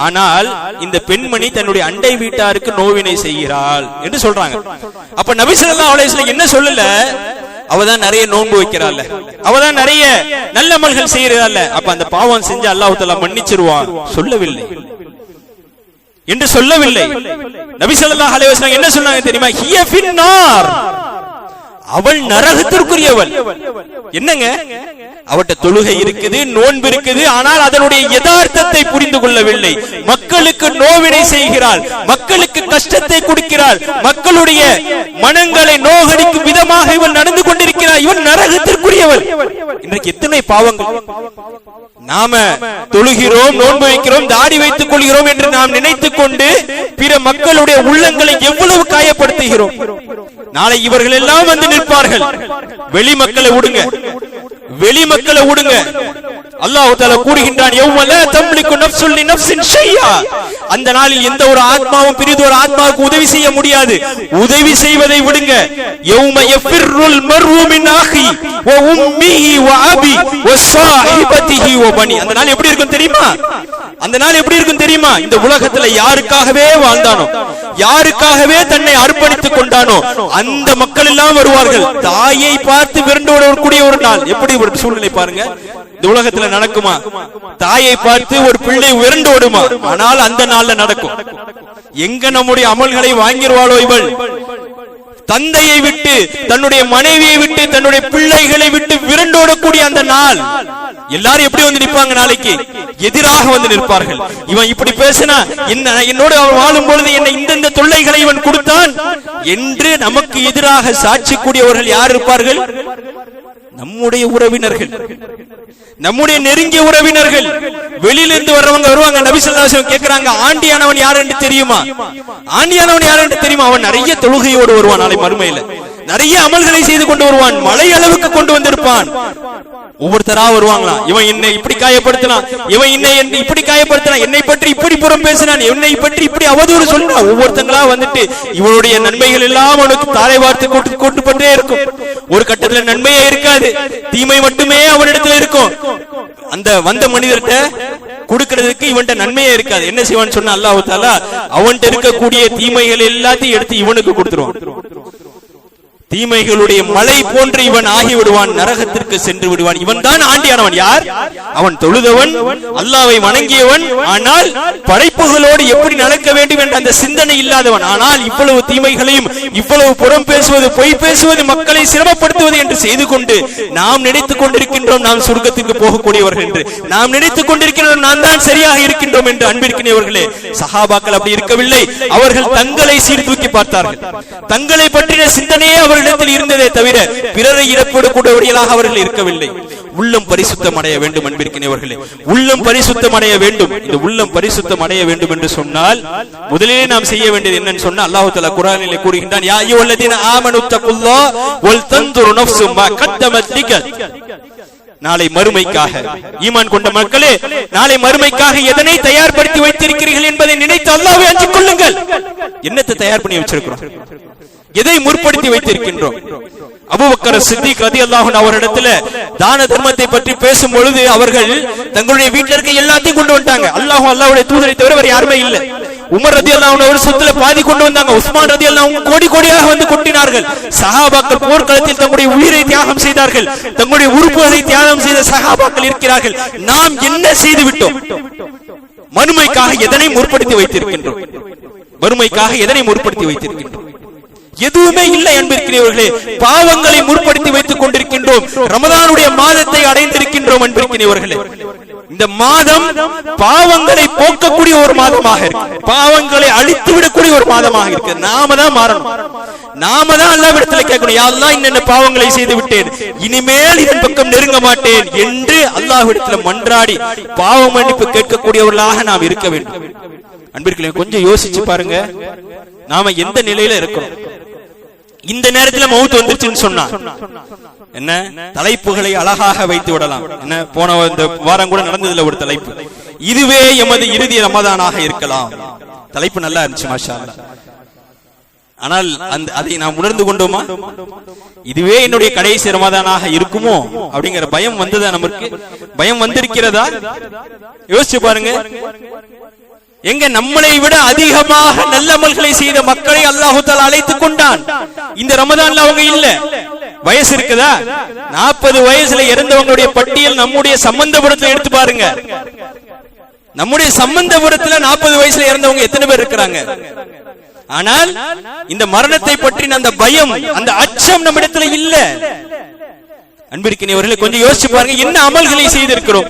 ஆனால் இந்த பெண்மணி தன்னுடைய அண்டை வீட்டாருக்கு நோவினை செய்கிறாள் என்று சொல்றாங்க. அப்ப நபி ஸல்லல்லாஹு அலைஹி வஸல்லம் என்ன சொல்லல, அவதான் நிறைய நோன்பு வைக்கிறாள், அவதான் நிறைய நல்ல அமல்கள் செய்யறாள், அப்ப அந்த பாவம் செஞ்சு அல்லாஹ் தஆலா மன்னிச்சிருவான் சொல்லவில்லை என்று சொல்லவில்லை. நபி ஸல்லல்லாஹு அலைஹி வஸல்லம் என்ன சொன்னாங்க தெரியுமா? ஹிய ஃபின்னார், அவள் நரகத்திற்குரியவள். என்னங்க, அவட்ட தொழுகை இருக்குது, நோன்பு இருக்குது, ஆனால் அதனுடைய யதார்த்தத்தை புரிந்து கொள்ளவில்லை. மக்களுக்கு நோவினை செய்கிறாள், மக்களுக்கு கஷ்டத்தை கொடுக்கிறாள், மக்களுடைய மனங்களை நோகடிக்கும் விதமாக இவள் நடந்து கொண்டிருக்கிறாள். இவள் நரகத்திற்குரியவள். இன்றைக்கு எத்தனை பாவங்கள்! நாம தொழுகிறோம், நோன்பு வைக்கிறோம், தாடி வைத்துக் கொள்கிறோம் என்று நாம் நினைத்துக் கொண்டு பிற மக்களுடைய உள்ளங்களை எவ்வளவு காயப்படுத்துகிறோம். நாளை இவர்கள் எல்லாம் வந்து நிற்பார்கள். வெளி மக்களை விடுங்க, வெளி மக்களை விடுங்க. அல்லாஹ் தஆலா கூறுகின்றான், யௌம லா தம்லிகு நஃப்ஸுன் லிநஃப்ஸின் ஷைஆ, அந்த நாளில் எந்த ஒரு ஆத்மாவும் பிறிதொரு ஆத்மாவுக்கு உதவி செய்ய முடியாது. உதவி செய்வதை விடுங்க. யௌம யஃபிர்ருல் மர்உ மின் அஹி வ உம்மிஹி வ அபி வ ஸாஹிபதிஹி வ பனி. அந்த நாள் எப்படி இருக்கும் தெரியுமா? அந்த நாள் எப்படி இருக்கும் தெரியுமா? இந்த உலகத்துல யாருக்காகவே வாழ்ந்தானோ, யாருக்காகவே தன்னை அர்ப்பணித்துக் கொண்டானோ அந்த மக்கள் எல்லாம் வருவார்கள். தாயை பார்த்து விரண்டு ஓடக்கூடிய ஒரு நாள். எப்படி ஒரு சூழ்நிலை பாருங்க, இந்த உலகத்துல நடக்குமா? தாயை பார்த்து ஒரு பிள்ளை விரண்டு ஓடுமா? ஆனால் அந்த நாள்ல நடக்கும். எங்க நம்முடைய அமல்களை வாங்கிடுவாளோ இவள். தந்தையை விட்டு, தன்னுடைய மனைவியை விட்டு, தன்னுடைய பிள்ளைகளை விட்டு விரண்டோடக்கூடிய அந்த நாள். எல்லாரும் எப்படி வந்து நிற்பாங்க? நாளைக்கு எதிராக வந்து நிற்பார்கள். இவன் இப்படி பேசினா, என்னோடு அவன் வாழும் பொழுது என்னை இந்த தொல்லைகளை இவன் கொடுத்தான் என்று நமக்கு எதிராக சாட்சி கூடியவர்கள் யார் இருப்பார்கள்? நம்முடைய உறவினர்கள், நம்முடைய நெருங்கிய உறவினர்கள். வெளியிலிருந்து வர்றவங்க வருவாங்க. நபி ஸல்லல்லாஹு அலைஹி வஸல்லம் கேக்குறாங்க, ஆண்டியானவன் யார் என்று தெரியுமா? ஆண்டியானவன் யார் என்று தெரியுமா? அவன் நிறைய தொழுகையோடு வருவான். நாளை மறுமையில நிறைய அமல்களை செய்து கொண்டு வருவான். மலை அளவுக்கு கொண்டு வந்திருப்பான். ஒவ்வொருத்தரா வருவாங்களாம். இவன் என்னை இப்படி காயப்படுத்தினான், இவன் என்னை இப்படி காயப்படுத்தினான், என்னை பற்றி இப்படி புறம் பேசினான், என்னை பற்றி இப்படி அவதூறு சொன்னான். ஒவ்வொருத்தங்களா வந்துட்டு இவனுடைய நன்மைகள் எல்லாம் அவனுக்கு தாரை வார்த்து கூட்டுப்பட்டே இருக்கும். ஒரு கட்டத்துல நன்மையே இருக்காது, தீமை மட்டுமே அவனிடத்துல இருக்கும். அந்த வந்த மனிதர்கிட்ட கொடுக்கிறதுக்கு இவன்ட்ட நன்மையே இருக்காது. என்ன செய்வான்னு சொன்னா, அல்லாஹ் தஆலா அவன்கிட்ட இருக்கக்கூடிய தீமைகள் எல்லாத்தையும் எடுத்து இவனுக்கு கொடுத்துருவான். தீமைகளுடைய மலை போன்று இவன் ஆகிவிடுவான், நரகத்திற்கு சென்று விடுவான். இவன் தான் ஆண்டியானவன். யார் அவன்? தொழுதவன், அல்லாஹ்வை வணங்கியவன், ஆனால் படைப்புகளோடு எப்படி நடக்க வேண்டும் என்ற அந்த சிந்தனை இல்லாதவன். ஆனால் இவ்வளவு தீமைகளையும், இவ்வளவு புறம் பேசுவது, பொய் பேசுவது, மக்களை சிரமப்படுத்துவது என்று செய்து கொண்டு நாம் நினைத்துக் கொண்டிருக்கின்றோம் நாம் சொர்க்கத்திற்கு போகக்கூடியவர்கள் என்று. நாம் நினைத்துக் கொண்டிருக்கிறோம் நாம் தான் சரியாக இருக்கின்றோம் என்று. அன்பிற்கினவர்களே, சஹாபாக்கள் அப்படி இருக்கவில்லை. அவர்கள் தங்களை சீர்தூக்கி பார்த்தார்கள். தங்களை பற்றின சிந்தனையே அவர்களிடத்தில் இருந்ததே தவிர பிறரை இறப்படக்கூடியவர்களாக அவர்கள் இருக்கவில்லை. உள்ளம் பரிசுத்தம் அடைய வேண்டும். அன்பிற்கினவர்களே, உள்ளம் பரிசுத்தம் அடைய வேண்டும். இந்த உள்ளம் பரிசுத்தம் அடைய வேண்டும் என்று சொன்னால் முதலிலே நாம் செய்ய வேண்டியது என்னன்னு சொன்னா, அல்லாஹ் தஆலா குர்ஆனிலே கூறுகின்றான், யா அய்யுஹல்லதீன ஆமனு தக்குல்லாஹ வல் தன்துரு நஃப்ஸும் மா கத்தமத் லிகத். நாளை மறுமைக்காக ஈமான் கொண்ட மக்களே, நாளை மறுமைக்காக எதனை தயார்படுத்தி வைத்திருக்கிறீர்கள் என்பதை நினைத்து அல்லாஹ்வை அஞ்சிக் கொள்ளுங்கள். என்னத்தை தயார் பண்ணி வச்சிருக்கிறோம்? எதை முற்படுத்தி வைத்திருக்கின்றோம்? அபூபக்கர் சித்திக் ரலியல்லாஹு அன்ஹு அவரிடத்துல தான தர்மத்தை பற்றி பேசும் பொழுது அவர்கள் தங்களுடைய வீட்டில் இருக்க எல்லாத்தையும் கொண்டு வந்தாங்க. அல்லாஹ்வுடைய தூதரை தவிர வேற யாருமே இல்லை. உமர் ரலியல்லாஹு அன்ஹு அவர் சொத்துல பாதி கொண்டு வந்தாங்க. உஸ்மான் ரலியல்லாஹு அன்ஹு கோடி கோடியாக வந்து கொட்டினார்கள். சஹாபாக்கள் போர்க்களத்தில் தங்களுடைய உயிரை தியாகம் செய்தார்கள். தங்களுடைய உறுப்புகளை தியாகம் செய்த சஹாபாக்கள் இருக்கிறார்கள். நாம் என்ன செய்து விட்டோம்? மறுமைக்காக எதனை முற்படுத்தி வைத்திருக்கின்றோம்? மறுமைக்காக எதனை முற்படுத்தி வைத்திருக்கின்றோம்? எதுவுமே இல்லை அன்பிற்கினியவர்களே. பாவங்களை முற்படுத்தி வைத்துக் கொண்டிருக்கின்றோம். ரமதானுடைய மாதத்தை அடைந்திருக்கின்றோம் அன்பிற்கினியவர்களே. இந்த மாதம் பாவங்களை போக்கக்கூடிய ஒரு மாதமாக இருக்கு, பாவங்களை அழித்து விடக்கூடிய ஒரு மாதமாக இருக்கு. நாம தான் மாறணும், நாம தான் அல்லாஹ்விடத்தில் கேட்கணும், யா அல்லாஹ் இன்னென்ன பாவங்களை செய்து விட்டேன், இனிமேல் இதன் பக்கம் நெருங்க மாட்டேன் என்று அல்லாஹ்விடத்தில் மன்றாடி பாவ மன்னிப்பு கேட்கக்கூடியவர்களாக நாம் இருக்க வேண்டும். அன்பிற்கிலே கொஞ்சம் யோசிச்சு பாருங்க, நாம எந்த நிலையில இருக்கிறோம். இந்த நேரத்தில் மவுத் வந்துருச்சுன்னு சொன்னா என்ன, தலைப்புகளை அழகாக வைத்து விடலாம். என்ன, போன இந்த வாரம் கூட நடந்ததுல ஒரு தலைப்பு, இதுவே எமது இறுதி ரமதானாக இருக்கலாம். தலைப்பு நல்லா இருந்துச்சு, மாஷா அல்லாஹ். ஆனால் அதை நாம் உணர்ந்து கொண்டோமா? இதுவே என்னுடைய கடைசி ரமதானாக இருக்குமோ அப்படிங்கிற பயம் வந்ததா? நமக்கு பயம் வந்திருக்கிறதா? யோசிச்சு பாருங்க. எங்க நம்மளை விட அதிகமாக நல்ல அமல்களை செய்த மக்களை அல்லாஹ் தஆலா அழைத்துக் கொண்டான். இந்த ரமதான்ல அவங்க இல்ல. வயசு இருக்குதா? 40 வயசுல இறந்தவங்களுடைய பட்டியல் நம்முடைய சம்பந்தபுரத்துல எடுத்து பாருங்க. நம்முடைய சம்பந்தபுரத்துல 40 வயசுல இறந்தவங்க எத்தனை பேர் இருக்கிறாங்க? ஆனால் இந்த மரணத்தை பற்றின அந்த பயம், அந்த அச்சம் நம்மிடத்துல இல்ல. அன்பிற்கினியவர்களே கொஞ்சம் யோசிச்சு பாருங்க, என்ன அமல்களை செய்திருக்கிறோம்.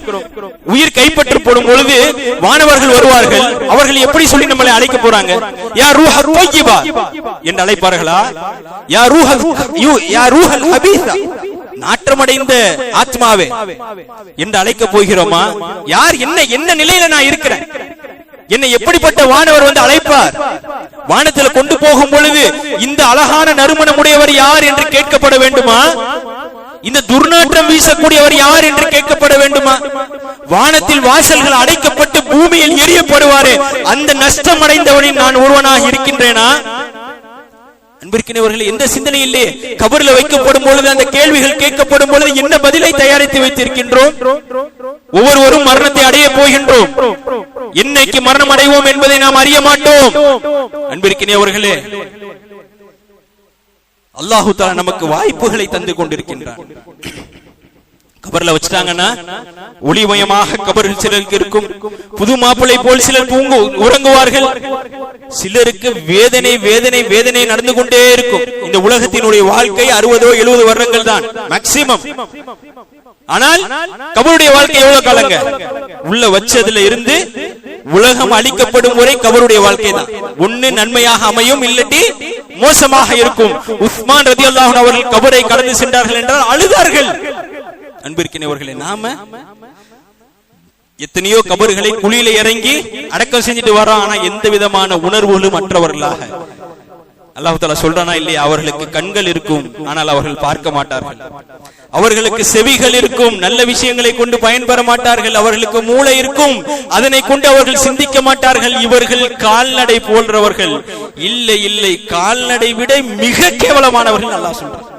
உயிர் கைப்பற்றப்படும் பொழுது வானவர்கள் வருவார்கள். அவர்கள் எப்படி சொல்லி நம்மளை அழைக்க போறாங்க? யா ரூஹல் தய்யிபா என்று அழைப்பார்களா? யா ரூஹல் ஹபீஸா, நாற்றமடைந்த ஆத்மாவே என்று அழைக்க போகிறோமா? யார் என்ன நிலையில நான் இருக்கிறேன், என்னை எப்படிப்பட்ட வானவர் வந்து அழைப்பார்? வானத்தில் கொண்டு போகும் பொழுது இந்த அழகான நறுமணமுடையவர் யார் என்று கேட்கப்பட வேண்டுமா? இந்த துர்நாற்றம் வீசக்கூடியவர் யார் என்று கேட்கப்பட வேண்டுமா? வானத்தில் வாசல்கள் அடைக்கப்பட்டு பூமியில் எரியப்படுவாரே, அந்த நஷ்டம் அடைந்தவனின் நான் ஒருவனாக இருக்கின்றேனா? அன்பிற்கினியவர்களே, எந்த சிந்தனை இல்லையே. கபர்ல வைக்கப்படும் பொழுது அந்த கேள்விகள் கேட்கப்படும் பொழுது என்ன பதிலை தயாரித்து வைத்திருக்கின்றோம்? ஒவ்வொருவரும் மரணத்தை அடைய போகின்றோம். என்னைக்கு மரணம் அடைவோம் என்பதை நாம் அறிய மாட்டோம். அன்பிற்கினியவர்களே, அல்லாஹு தஆலா நமக்கு வாய்ப்புகளை தந்து கொண்டிருக்கின்றான். கபர்ல வச்சுட்டாங்கன்னா ஒளிமயமாக கபரில் சிலருக்கு இருக்கும். புது மாப்பிளை போல் சிலர் உறங்குவார்கள். சிலருக்கு வேதனை வேதனை வேதனை நடந்து கொண்டே இருக்கும். இந்த உலகத்தினுடைய வாழ்க்கை 60-70 வருடங்கள் தான் மேக்சிமம். ஆனால் கபருடைய வாழ்க்கை எவ்வளவு காலங்க? உள்ள வச்சதுல இருந்து உலகம் அழிக்கப்படும் வரை கபருடைய வாழ்க்கை தான். ஒண்ணு நன்மையாக அமையும், இல்லட்டி மோசமாக இருக்கும். உஸ்மான் ரலியல்லாஹு அன்ஹு அவர்கள் கபரை கடந்து சென்றார்கள் என்றால் அழுதார்கள். அன்பிற்கினியவர்களே, நாம எத்தனையோ கபர்களை குழியில இறங்கி அடக்கம் செஞ்சுட்டு வரோம். ஆனா எந்த விதமான உணர்வுகளும் அற்றவர்களாக. அல்லாஹ் தஆலா சொல்றானா இல்லையா? அவர்களுக்கு கண்கள் இருக்கும், ஆனால் அவர்கள் பார்க்க மாட்டார்கள். அவர்களுக்கு செவிகள் இருக்கும், நல்ல விஷயங்களை கொண்டு பயன்பெற மாட்டார்கள். அவர்களுக்கு மூளை இருக்கும், அதனை கொண்டு அவர்கள் சிந்திக்க மாட்டார்கள். இவர்கள் கால்நடை போன்றவர்கள். இல்லை இல்லை, கால்நடை விட மிக கேவலமானவர்கள் அல்லாஹ் சொல்றான்.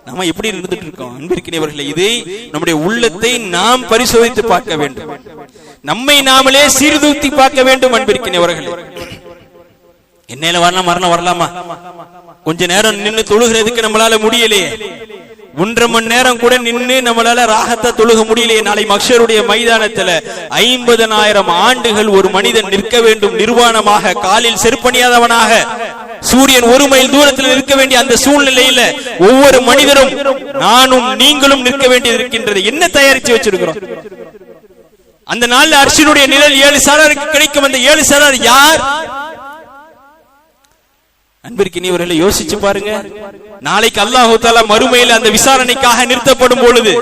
நாம எப்படி இருந்துட்டு இருக்கோம்? அன்பிற்கினியவர்களே, இதை நம்முடைய உள்ளத்தை நாம் பரிசோதித்து பார்க்க வேண்டும். நம்மை நாமளே சீர்தூக்கி பார்க்க வேண்டும். அன்பிற்கினியவர்களே, என்னையில வரலாம், மரணம் வரலாமா? கொஞ்ச நேரம் நின்று தொழுகிறதுக்கு நம்மளால முடியலையே. 1.5 மணி நேரம் கூட நின்று நம்மளால ராகத்தை தொழுக முடியலையே. நாளை மஹ்ஷருடைய மைதானத்துல 50,000 ஆண்டுகள் ஒரு மனிதன் நிற்க வேண்டும் நிர்வாணமாக, காலில் செருப்பணியாதவனாக, சூரியன் 1 மைல் தூரத்தில் நிற்க வேண்டிய அந்த சூழ்நிலையில ஒவ்வொரு மனிதரும் நானும் நீங்களும் நிற்க வேண்டியது இருக்கின்றது. என்ன தயாரிச்சு வச்சிருக்கிறோம்? அந்த நாள்ல அர்ஷினுடைய நிழல் 7 சாராருக்கு கிடைக்கும். அந்த 7 சாரார் யார்? அன்பிற்கினியவர்களை யோசிச்சு பாருங்க. நாளைக்கு அல்லாஹ் தஆலா மறுமையில் அந்த விசாரணைக்காக நிறுத்தப்படும் பொழுது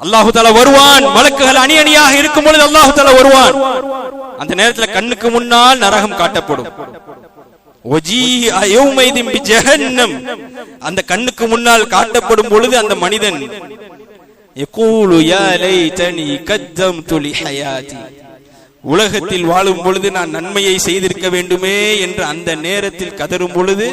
அல்லாஹ் தஆலா வருவான். மலக்குகள் அணி அணியாக இருக்கும் பொழுது அல்லாஹ் தஆலா வருவான். அந்த நேரத்தில் கண்ணுக்கு முன்னால் நரகம் காட்டப்படும். அந்த கண்ணுக்கு முன்னால் காட்டப்படும் பொழுது அந்த மனிதன் உலகத்தில் வாழும் பொழுது நான் நன்மையை செய்திருக்க வேண்டுமே என்று அந்த நேரத்தில் கதரும் பொழுது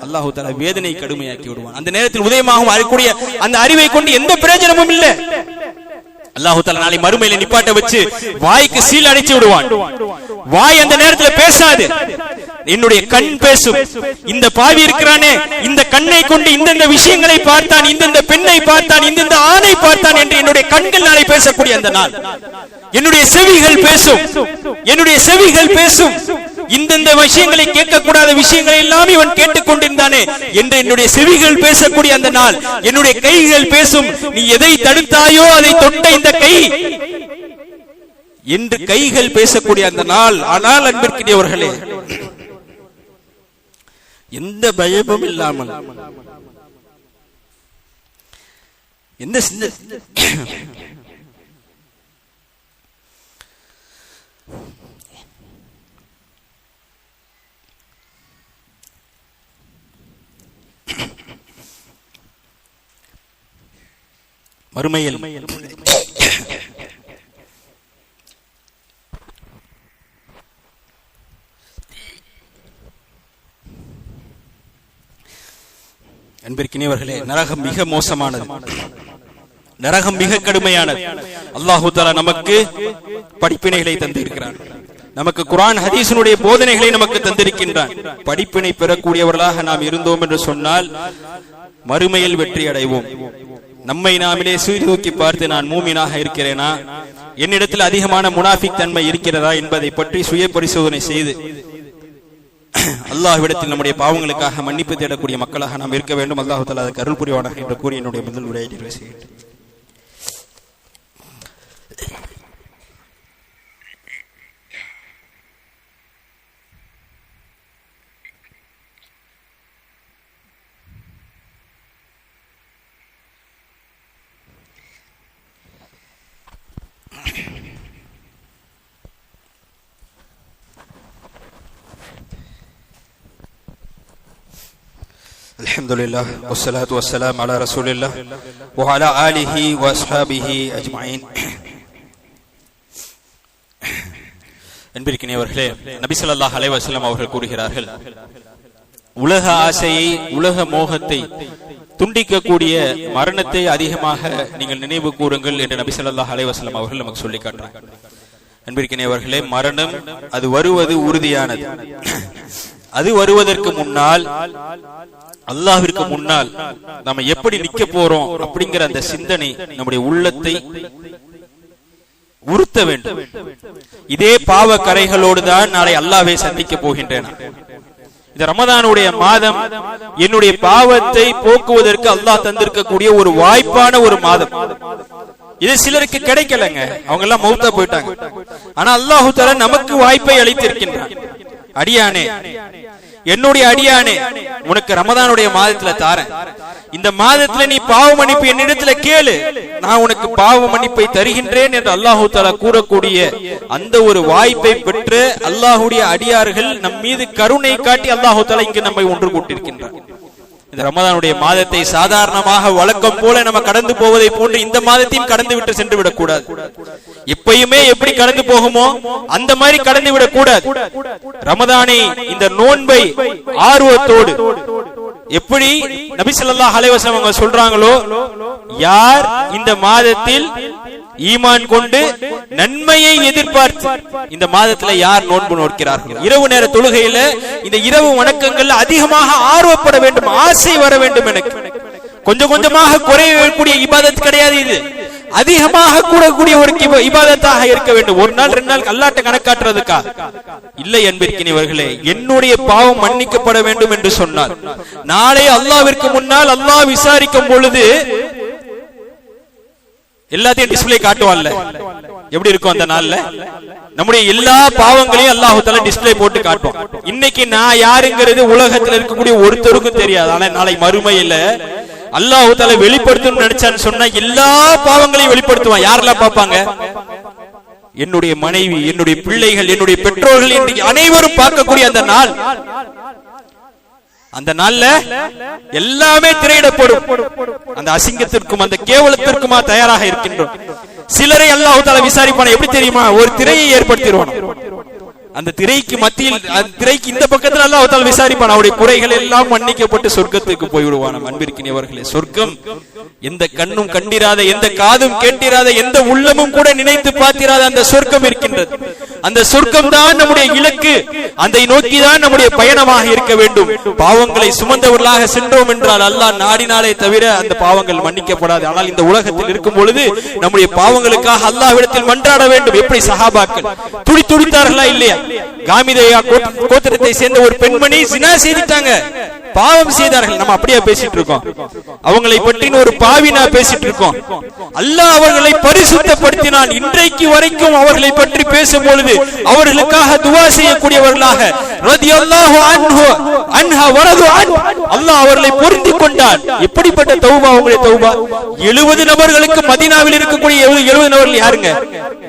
அல்லாஹ் தஆலா வேதனை கடுமையாக்கி விடுவான். அந்த நேரத்தில் உதயமாகும் அழக்கூடிய அந்த அறிவை கொண்டு எந்த பிரயோஜனமும் இல்லை. அல்லாஹ் தஆலா நாளை மறுமையில நிப்பாட்ட வச்சு வாய்க்கு சீல் அடிச்சு விடுவான். வாய் அந்த நேரத்தில் பேசாது. என்னுடைய கண் பேசும். இந்த பாவி இருக்கிறானே, இந்த கண்ணை கொண்டு இந்தந்த விஷயங்களை பார்த்தான், இந்தந்த பெண்ணை பார்த்தான், இந்தந்த ஆணை பார்த்தான் என்று என்னுடைய கண்கள் நாளை பேசக்கூடிய அந்த நாள். என்னுடைய செவிகள் பேசும், என்னுடைய செவிகள் பேசும். இந்தந்த விஷயங்களை கேட்கக்கூடாத விஷயங்களை எல்லாம் இவன் கேட்டுக் கொண்டிருந்தானே என்று என்னுடைய செவிகள் பேசக்கூடிய அந்த நாள். என்னுடைய கைகள் பேசும், நீ எதை தடுத்தாயோ அதை தொட்ட இந்த கை என்று கைகள் பேசக்கூடிய அந்த நாள். ஆனால் அன்பிற்கினியவர்களே, எந்த பயமும் இல்லாமல், எந்த மறுமையில் அன்பிற்கினியவர்களே, நரகம் மிக மோசமானது, நரகம் மிக கடுமையானது. அல்லாஹு தஆலா நமக்கு படிப்பினைகளை தந்திருக்கிறான், நமக்கு குர்ஆன் ஹதீஸினுடைய போதனைகளை நமக்கு தந்திருக்கின்றான். படிப்பினை பெறக்கூடியவர்களாக நாம் இருந்தோம் என்று சொன்னால் மறுமையில் வெற்றி அடைவோம். நம்மை நாமிலே சீர்தூக்கி பார்த்து நான் மூமினாக இருக்கிறேனா, என்னிடத்தில் அதிகமான முனாஃபிக் தன்மை இருக்கிறதா என்பதை பற்றி சுய பரிசோதனை செய்து அல்லாஹ்விடத்தில் நம்முடைய பாவங்களுக்காக மன்னிப்பு தேடக்கூடிய மக்களாக நாம் இருக்க வேண்டும். அல்லாஹ் தஆலா அதற்கு அருள் புரிவானாக என்று கூறி என்னுடைய முதல் உரையை நிறைவு செய்கிறேன். அல்ஹம்துலில்லாஹ் வஸ்ஸலாத்து வஸ்ஸலாம் அலா ரசூலில்லாஹ் வ அலா ஆலிஹி வ அஸ்ஹாபிஹி அஜ்மஈன். அன்பிற்கினியவர்களே, நபி ஸல்லல்லாஹு அலைஹி வஸல்லம் அவர்கள் கூறுகிறார்கள், உலக ஆசையை, உலக மோகத்தை துண்டிக்கக்கூடிய மரணத்தை அதிகமாக நீங்கள் நினைவு கூறுங்கள் என்று நபி ஸல்லல்லாஹு அலைஹி வஸல்லம் அவர்கள் நமக்கு சொல்லி காட்டுறாங்க. அன்பிற்கினியவர்களே, மரணம் அது வருவது உறுதியானது. அது வருவதற்கு முன்னால், அல்லாஹ்விற்கு முன்னால் நாம எப்படி நிக்க போறோம் அப்படிங்கிற அந்த சிந்தனை நம்முடைய உள்ளத்தை உறுத்த வேண்டும். இதே பாவ கரைகளோடு தான் நாளை அல்லாஹ்வை சந்திக்க போகின்றேன். இந்த ரமதானுடைய மாதம் என்னுடைய பாவத்தை போக்குவதற்கு அல்லாஹ் தந்திருக்கக்கூடிய ஒரு வாய்ப்பான ஒரு மாதம். இது சிலருக்கு கிடைக்கலங்க, அவங்க எல்லாம் மௌத்தா போயிட்டாங்க. ஆனா அல்லாஹ் தஆலா நமக்கு வாய்ப்பை அளித்திருக்கின்றான். அடியானே, என்னுடைய அடியானே, உனக்கு ரமதானுடைய மாதத்துல தாரேன். இந்த மாதத்துல நீ பாவ மன்னிப்பு என்னிடத்துல கேளு, நான் உனக்கு பாவ மன்னிப்பை தருகின்றேன் என்று அல்லாஹு தஆலா கூறக்கூடிய அந்த ஒரு வாய்ப்பை பெற்று அல்லாஹ்வுடைய அடியார்கள் நம் மீது கருணை காட்டி அல்லாஹு தஆலா இங்கு நம்மை ஒன்று கூட்டியிருக்கின்றார். இந்த ரமதானுடைய மாதத்தை சாதாரணமாக வழக்கம் போல நம்ம கடந்து போவதை போன்று இந்த மாதத்தையும் கடந்து விட்டு சென்று விடக் கூடாது. எப்பயுமே எப்படி கடந்து போகுமோ அந்த மாதிரி கடந்து விடக் கூடாது. ரமதானை, இந்த நோன்பை ஆர்வத்தோடு எப்படி நபி ஸல்லல்லாஹு அலைஹி வஸல்லம் அவங்க சொல்றாங்களோ, யார் இந்த மாதத்தில் ஈமான் கொண்டு நன்மையை எதிர்பார்த்து இந்த மாதத்துல யார் நோன்பு நோக்கிறார்கள், இரவு நேர தொழுகையில இந்த இரவு வணக்கங்கள் அதிகமாக ஆர்வப்பட வேண்டும், ஆசை வர வேண்டும். எனக்கு கொஞ்சம் கொஞ்சமாக குறையக்கூடிய இபாதத் கிடையாது, இது அதிகமாக கூடக்கூடிய ஒரு இபாதத்தாக இருக்க வேண்டும். ஒரு நாள் 2 நாள் அல்லாஹ்ட்ட கணக்காட்டுறதுக்கா இல்லை. அன்பிற்கினியவர்களே, என்னுடைய பாவம் மன்னிக்கப்பட வேண்டும் என்று சொன்னால் நாளை அல்லாஹ்விற்கு முன்னால் அல்லாஹ் விசாரிக்கும் பொழுது எல்லாத்தையும் டிஸ்ப்ளே காட்டுவான்ல, எப்படி இருக்கும் அந்த நாள்ல? நம்முடைய எல்லா பாவங்களையும் அல்லாஹ் தஆலா டிஸ்ப்ளே போட்டு காட்டுவான். இன்னைக்கு நான் யாருங்கிறது உலகத்தில் இருக்கக்கூடிய ஒருத்தருக்கும் தெரியாது. ஆனா நாளை மறுமையில அல்லாஹ் தஆலா வெளிப்படுத்தணும்னு நினைச்சான்னு சொன்னா எல்லா பாவங்களையும் வெளிப்படுத்துவான். யாரெல்லாம் பார்ப்பாங்க? என்னுடைய மனைவி, என்னுடைய பிள்ளைகள், என்னுடைய பெற்றோர்கள், இன்றைக்கு அனைவரும் பார்க்கக்கூடிய அந்த நாள். அந்த நாள்ல எல்லாமே திரையிடப்படும். அந்த அசிங்கத்திற்கும் அந்த கேவலத்திற்குமா தயாராக இருக்கின்றோம். சிலரை அல்லாஹ் தஆலா விசாரிப்பான, எப்படி தெரியுமா? ஒரு திரையை ஏற்படுத்திடுவான். அந்த திரைக்கு மத்தியில், அந்த திரைக்கு இந்த பக்கத்தில் அல்லாஹ் தஆலா விசாரிப்பான். அவருடைய குறைகள் எல்லாம் மன்னிக்கப்பட்டு சொர்க்கத்துக்கு போய்விடுவான். அன்பிற்கினியவர்களே, சொர்க்கம் எந்த கண்ணும் கண்டிராத, எந்த காதும் கேட்டிராத, எந்த உள்ளமும் கூட நினைத்து பார்த்திராத அந்த சொர்க்கம் இருக்கின்றது. அந்த சொர்க்கம் தான் நம்முடைய இலக்கு, அதை நோக்கிதான் நம்முடைய பயணமாக இருக்க வேண்டும். பாவங்களை சுமந்தவர்களாக சென்றோம் என்றால் அல்லாஹ் நாடினாலே தவிர அந்த பாவங்கள் மன்னிக்கப்படாது. ஆனால் இந்த உலகத்தில் இருக்கும் பொழுது நம்முடைய பாவங்களுக்காக அல்லாஹ்விடத்தில் மன்றாட வேண்டும். எப்படி சஹாபாக்கள் துடித்தார்களா இல்லையா? காமிதையா கோத்திரத்தை சேர்ந்த ஒரு பெண்மணி ஜினா செய்துட்டாங்க, பாவம் செய்தார்கள். நம்ம அப்படியே பேசிட்டு இருக்கோம், அவங்களை பற்றி ஒரு பாவினா பேசிட்டு இருக்கோம். அல்லாஹ் அவர்களை பரிசுத்தப்படுத்தினான். இன்றைக்கு வரைக்கும் அவர்களை பற்றி பேசும் பொழுது அவர்களுக்காக துஆ செய்யக்கூடியவர்களாக ரலியல்லாஹு அன்ஹு அன்ஹா வரது அன் அல்லாஹ் அவர்களை பொருந்திக் கொண்டான். எப்படிப்பட்ட தௌபா அவங்களுடைய தௌபா! 70 நபர்களுக்கு மதீனாவில் இருக்கக்கூடிய 70 நபர்கள் யாருங்க?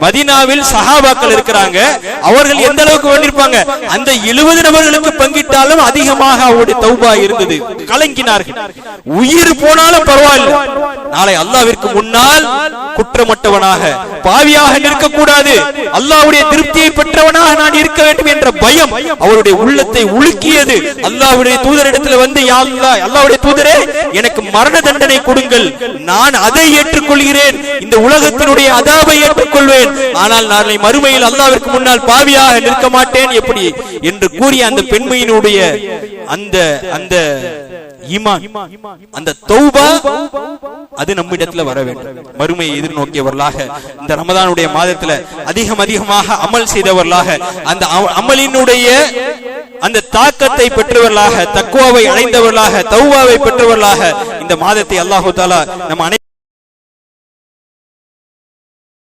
மதீனாவில் சஹாபாக்கள் இருக்கிறாங்க. அவர்கள் எந்த அளவுக்கு வேண்டியிருப்பாங்க? அந்த 70 நபர்களுக்கு பங்கிட்டாலும் அதிகமாக அவருடைய தௌபா இருந்தது. கலங்கினார்கள். உயிர் போனாலும் பரவாயில்லை, நாளை அல்லாஹ்விற்கு முன்னால் குற்றமற்றவனாக பாவியாக நிற்கக்கூடாது, அல்லாஹ்வுடைய திருப்தியை பெற்றவனாக நான் இருக்க வேண்டும் என்ற பயம் அவருடைய உள்ளத்தை உலுக்கியது. அல்லாஹ்வுடைய தூதரிடத்தில் வந்து, யா அல்லாஹ், அல்லாஹ்வுடைய தூதரே, எனக்கு மரண தண்டனை கொடுங்கள், நான் அதை ஏற்றுக்கொள்கிறேன், இந்த உலகத்தினுடைய அதாபை ஏற்றுக்கொள்வேன், ஆனால் நாளை மறுமையில் அல்லாஹ்விற்கு முன்னால் பாவியாக நிற்க மாட்டேன் எப்படி என்று கூறிய அந்த பெண்மையினுடைய அந்த அந்த ஈமான், அந்த தௌபா, அது நம்மிடத்தில் வர வேண்டும். மறுமையை எதிர்நோக்கியவர்களாக இந்த ரமதானுடைய மாதத்தில் அதிகமாக அமல் செய்தவர்களாக, அந்த அமலினுடைய அந்த தாக்கத்தை பெற்றவர்களாக, தக்வாவை அடைந்தவர்களாக, தௌபாவை பெற்றவர்களாக இந்த மாதத்தை அல்லாஹ் தஆலா நம்